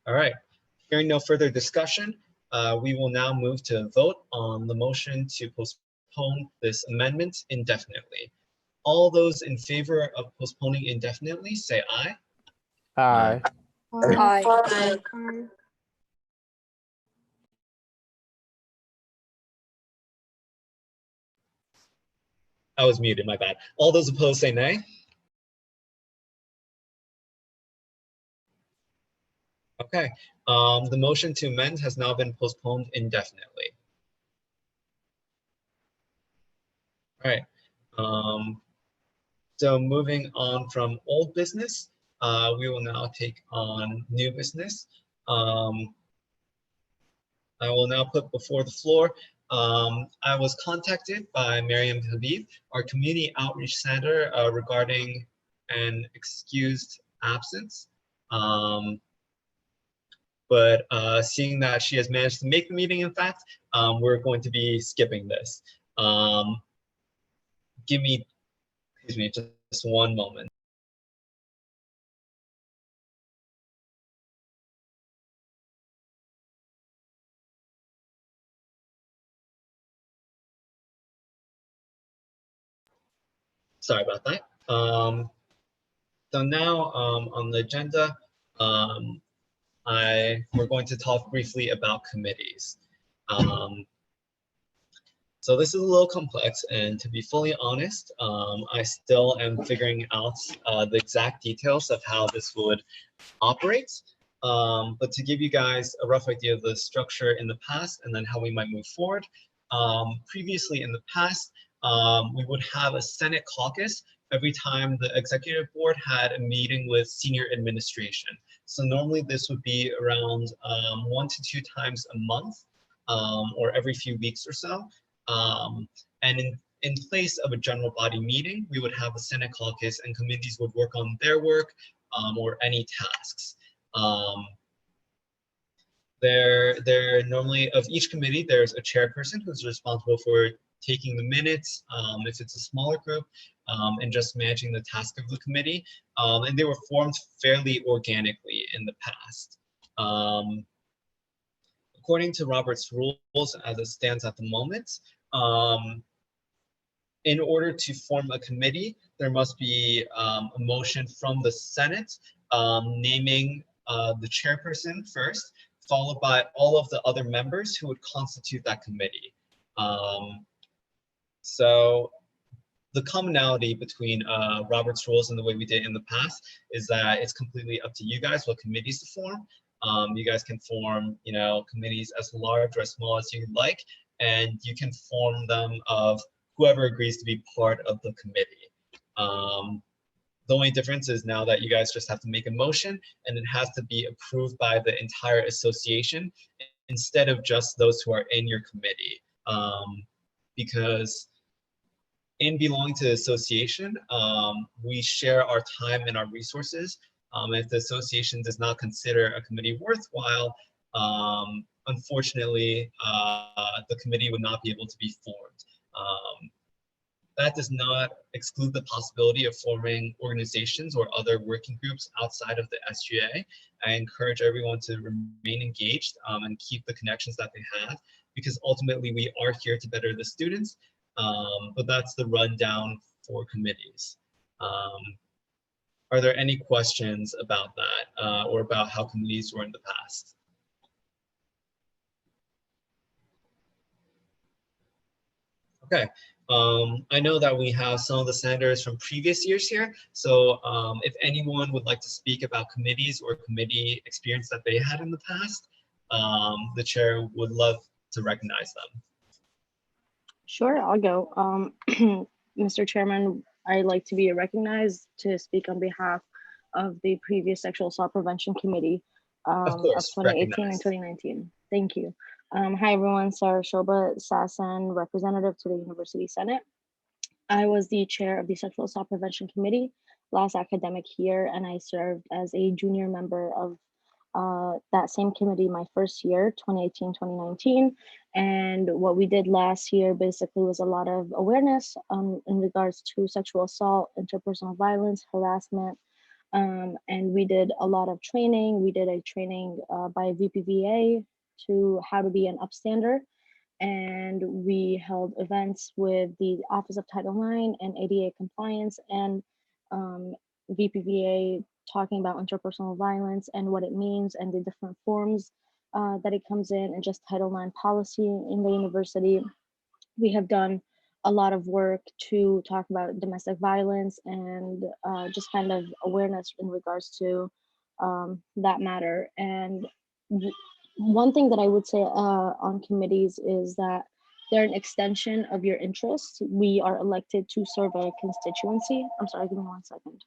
Speaker 2: All right, hearing no further discussion, we will now move to vote on the motion to postpone this amendment indefinitely. All those in favor of postponing indefinitely, say aye.
Speaker 11: Aye.
Speaker 6: Aye.
Speaker 2: I was muted, my bad. All those opposed, say nay. Okay, the motion to amend has now been postponed indefinitely. All right, so moving on from old business, we will now take on new business. I will now put before the floor I was contacted by Miriam Habib, our community outreach center, regarding an excused absence. But seeing that she has managed to make the meeting, in fact, we're going to be skipping this. Excuse me, just one moment. Sorry about that. So now on the agenda, we're going to talk briefly about committees. So this is a little complex, and to be fully honest, I still am figuring out the exact details of how this would operate. But to give you guys a rough idea of the structure in the past and then how we might move forward, previously in the past, we would have a Senate caucus every time the executive board had a meeting with senior administration. So normally this would be around 1 to 2 times a month, or every few weeks or so. And in place of a general body meeting, we would have a Senate caucus and committees would work on their work or any tasks. There normally, of each committee, there's a chairperson who's responsible for taking the minutes, if it's a smaller group, and just managing the task of the committee. And they were formed fairly organically in the past. According to Robert's rules, as it stands at the moment, in order to form a committee, there must be a motion from the Senate naming the chairperson first, followed by all of the other members who would constitute that committee. So the commonality between Robert's rules and the way we did it in the past is that it's completely up to you guys what committees to form. You guys can form, committees as large or as small as you like, and you can form them of whoever agrees to be part of the committee. The only difference is now that you guys just have to make a motion and it has to be approved by the entire association instead of just those who are in your committee. Because in belonging to the association, we share our time and our resources. If the association does not consider a committee worthwhile, unfortunately, the committee would not be able to be formed. That does not exclude the possibility of forming organizations or other working groups outside of the SGA. I encourage everyone to remain engaged and keep the connections that they have, because ultimately we are here to better the students. But that's the rundown for committees. Are there any questions about that or about how committees were in the past? Okay, I know that we have some of the senators from previous years here. So if anyone would like to speak about committees or committee experience that they had in the past, the chair would love to recognize them.
Speaker 15: Sure, I'll go. Mr. Chairman, I'd like to be recognized to speak on behalf of the previous Sexual Assault Prevention Committee of 2018 and 2019. Thank you. Hi, everyone. Sarah Shoba Sassen, representative to the University Senate. I was the chair of the Sexual Assault Prevention Committee last academic year, and I served as a junior member of that same committee my first year, 2018-2019. And what we did last year basically was a lot of awareness in regards to sexual assault, interpersonal violence, harassment. And we did a lot of training. We did a training by VPVA to how to be an upstander. And we held events with the Office of Title IX and ADA compliance and VPVA talking about interpersonal violence and what it means and the different forms that it comes in, and just Title IX policy in the university. We have done a lot of work to talk about domestic violence and just kind of awareness in regards to that matter. And one thing that I would say on committees is that they're an extension of your interests. We are elected to serve a constituency. I'm sorry, give me 1 second.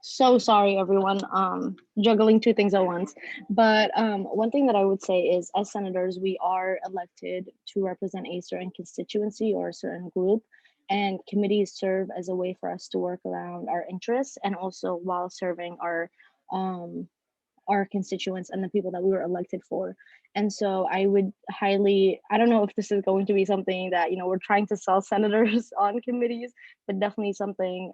Speaker 15: So sorry, everyone. Juggling two things at once. But one thing that I would say is, as senators, we are elected to represent a certain constituency or a certain group, and committees serve as a way for us to work around our interests and also while serving our constituents and the people that we were elected for. And so I would highly, I don't know if this is going to be something that, we're trying to sell senators on committees, but definitely something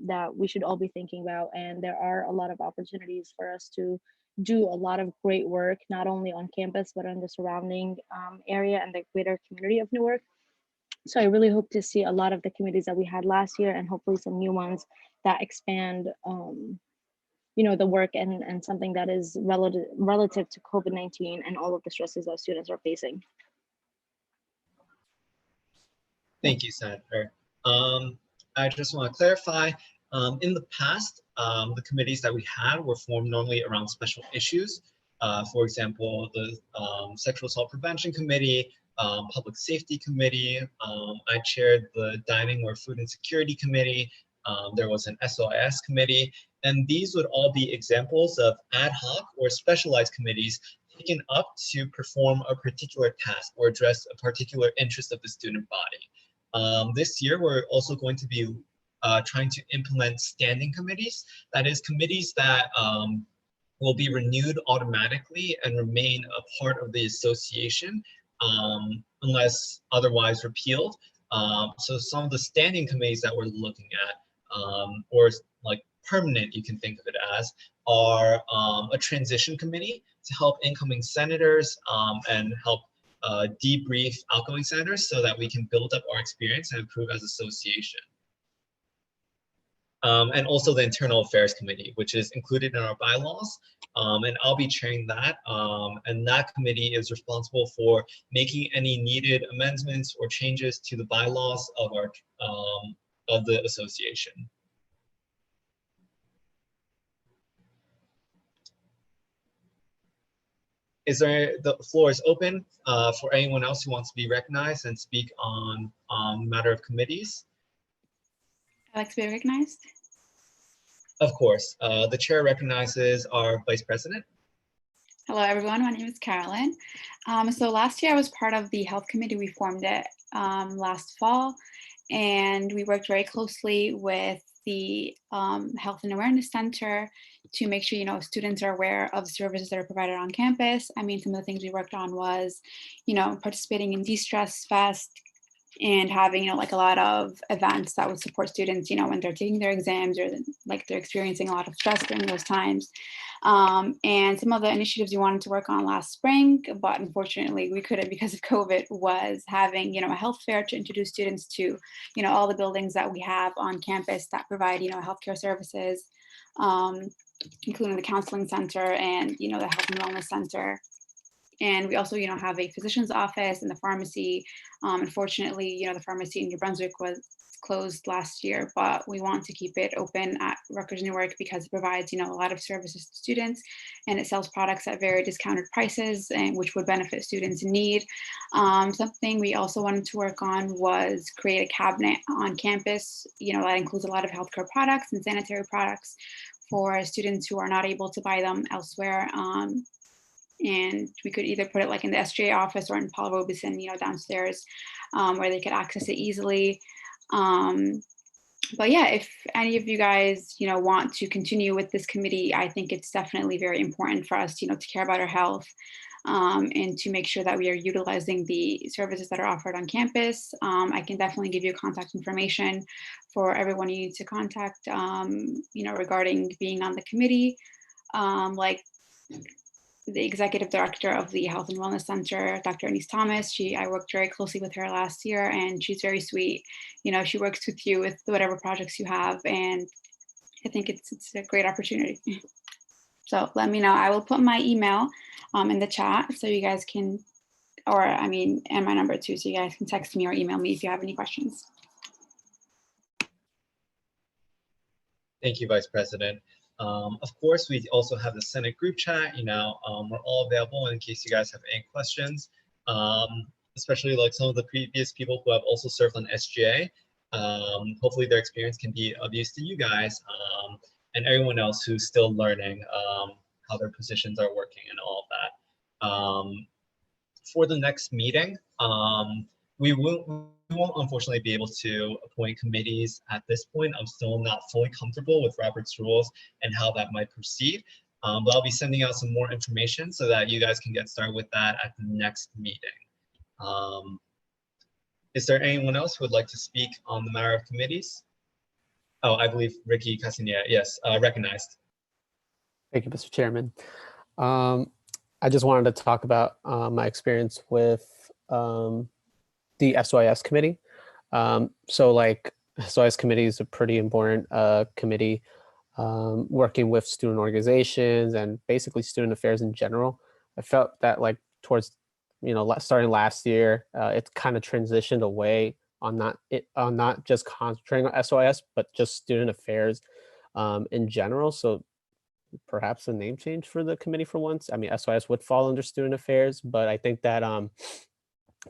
Speaker 15: that we should all be thinking about. And there are a lot of opportunities for us to do a lot of great work, not only on campus, but in the surrounding area and the greater community of Newark. So I really hope to see a lot of the committees that we had last year and hopefully some new ones that expand the work and something that is relative to COVID-19 and all of the stresses that students are facing.
Speaker 2: Thank you, Senator. I just want to clarify, in the past, the committees that we had were formed normally around special issues. For example, the Sexual Assault Prevention Committee, Public Safety Committee. I chaired the Dining or Food Insecurity Committee. There was an SOIS committee, and these would all be examples of ad hoc or specialized committees taken up to perform a particular task or address a particular interest of the student body. This year, we're also going to be trying to implement standing committees. That is, committees that will be renewed automatically and remain a part of the association unless otherwise repealed. So some of the standing committees that we're looking at, or like permanent, you can think of it as, are a transition committee to help incoming senators and help debrief outgoing senators so that we can build up our experience and improve as association. And also the Internal Affairs Committee, which is included in our bylaws. And I'll be chairing that. And that committee is responsible for making any needed amendments or changes to the bylaws of our of the association. The floor is open for anyone else who wants to be recognized and speak on the matter of committees.
Speaker 8: I'd like to be recognized.
Speaker 2: Of course. The chair recognizes our vice president.
Speaker 8: Hello, everyone. My name is Carolyn. So last year I was part of the health committee. We formed it last fall, and we worked very closely with the Health and Awareness Center to make sure, students are aware of services that are provided on campus. I mean, some of the things we worked on was, participating in De-Stress Fest and having, like a lot of events that would support students, when they're taking their exams or like they're experiencing a lot of stress during those times. And some of the initiatives we wanted to work on last spring, but unfortunately we couldn't because of COVID, was having, a health fair to introduce students to, all the buildings that we have on campus that provide, healthcare services, including the counseling center and, the health and wellness center. And we also, have a physician's office and the pharmacy. Unfortunately, the pharmacy in New Brunswick was closed last year, but we want to keep it open at Rutgers Newark because it provides, a lot of services to students, and it sells products at very discounted prices, and which would benefit students in need. Something we also wanted to work on was create a cabinet on campus, that includes a lot of healthcare products and sanitary products for students who are not able to buy them elsewhere. And we could either put it like in the SGA office or in Paul Robeson, downstairs, where they could access it easily. But yeah, if any of you guys, want to continue with this committee, I think it's definitely very important for us, to care about our health, and to make sure that we are utilizing the services that are offered on campus. I can definitely give you contact information for everyone you need to contact, regarding being on the committee, like the executive director of the Health and Wellness Center, Dr. Anise Thomas. I worked very closely with her last year, and she's very sweet. She works with you with whatever projects you have, and I think it's a great opportunity. So let me know. I will put my email in the chat so you guys can, and my number too, so you guys can text me or email me if you have any questions.
Speaker 2: Thank you, Vice President. Of course, we also have the Senate group chat. We're all available in case you guys have any questions, especially like some of the previous people who have also served on SGA. Hopefully their experience can be of use to you guys. and everyone else who's still learning how their positions are working and all of that. For the next meeting, we won't unfortunately be able to appoint committees at this point. I'm still not fully comfortable with Robert's rules and how that might proceed. But I'll be sending out some more information so that you guys can get started with that at the next meeting. Is there anyone else who would like to speak on the matter of committees? Oh, I believe Ricky Castaneda, yes, recognized.
Speaker 11: Thank you, Mr. Chairman. I just wanted to talk about my experience with the SYS committee. So like SYS committee is a pretty important committee working with student organizations and basically student affairs in general. I felt that like towards, starting last year, it kind of transitioned away on not just concentrating on SYS, but just student affairs in general. So perhaps a name change for the committee for once. I mean, SYS would fall under student affairs, but I think that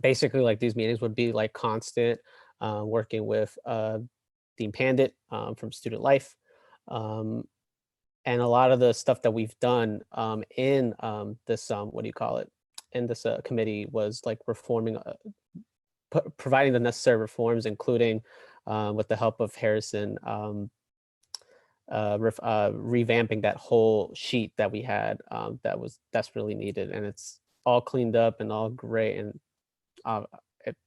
Speaker 11: basically like these meetings would be like constant, working with Dean Pandit from Student Life. And a lot of the stuff that we've done in this, what do you call it, in this committee was like reforming, providing the necessary reforms, including with the help of Harrison, revamping that whole sheet that we had that was desperately needed, and it's all cleaned up and all great, and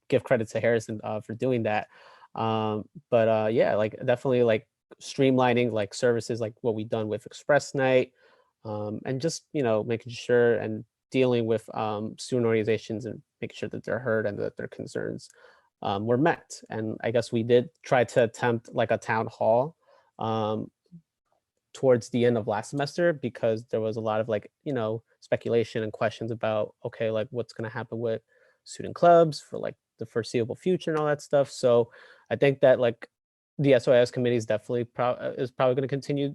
Speaker 11: give credit to Harrison for doing that. Yeah, like definitely like streamlining like services like what we've done with Express Night, and just making sure and dealing with student organizations and making sure that they're heard and that their concerns were met. And I guess we did try to attempt like a town hall towards the end of last semester, because there was a lot of like, speculation and questions about, okay, like what's going to happen with student clubs for like the foreseeable future and all that stuff. So I think that like the SYS committee is definitely is probably going to continue,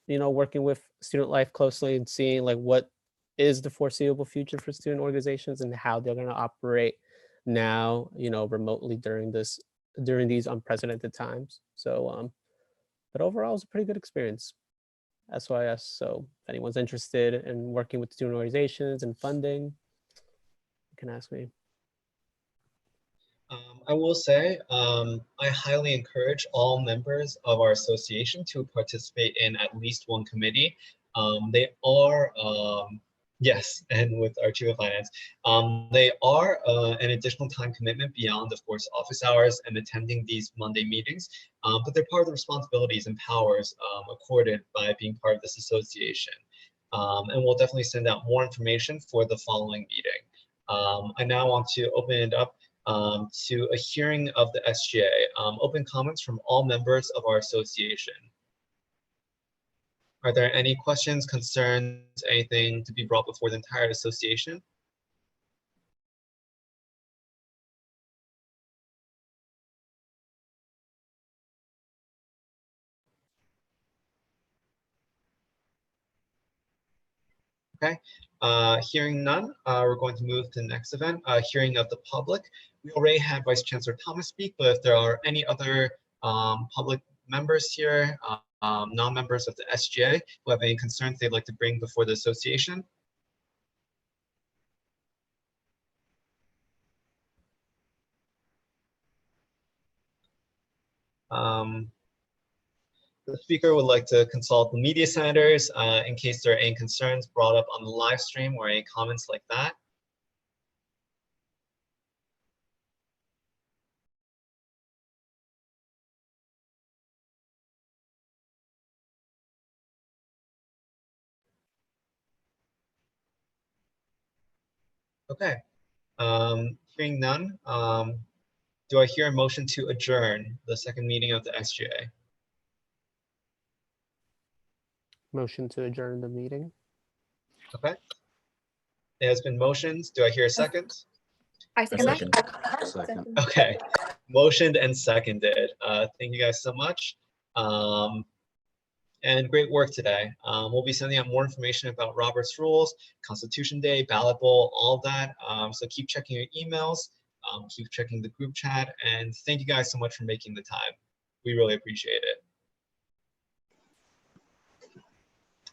Speaker 11: working with Student Life closely and seeing like what is the foreseeable future for student organizations and how they're going to operate now, remotely during these unprecedented times. So, but overall, it's a pretty good experience. SYS. So if anyone's interested in working with student organizations and funding, you can ask me.
Speaker 2: I will say, I highly encourage all members of our association to participate in at least one committee. They are, yes, and with our Chief of Finance, they are an additional time commitment beyond, of course, office hours and attending these Monday meetings, but they're part of the responsibilities and powers accorded by being part of this association. And we'll definitely send out more information for the following meeting. I now want to open it up to a hearing of the SGA. Open comments from all members of our association. Are there any questions, concerns, anything to be brought before the entire association? Okay, hearing none, we're going to move to the next event, hearing of the public. We already had Vice Chancellor Thomas speak, but if there are any other public members here, non-members of the SGA who have any concerns they'd like to bring before the association. The speaker would like to consult the media centers in case there are any concerns brought up on the live stream or any comments like that. Okay, hearing none, do I hear a motion to adjourn the second meeting of the SGA?
Speaker 11: Motion to adjourn the meeting.
Speaker 2: Okay. It has been motioned. Do I hear a second?
Speaker 6: I second.
Speaker 12: Second.
Speaker 2: Okay, motioned and seconded. Thank you guys so much. And great work today. We'll be sending out more information about Robert's Rules, Constitution Day, Ballot Bowl, all of that. So keep checking your emails, keep checking the group chat, and thank you guys so much for making the time. We really appreciate it.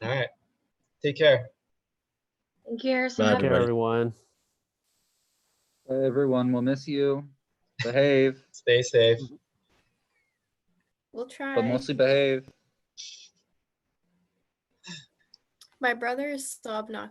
Speaker 2: All right. Take care.
Speaker 14: Thank you, Harrison.
Speaker 12: Bye,
Speaker 11: Take care,
Speaker 12: everybody.
Speaker 11: everyone.
Speaker 5: Bye, everyone. We'll miss you. Behave,
Speaker 2: Stay safe.
Speaker 3: We'll try.
Speaker 5: but mostly behave.
Speaker 3: My brother is so obnoxious.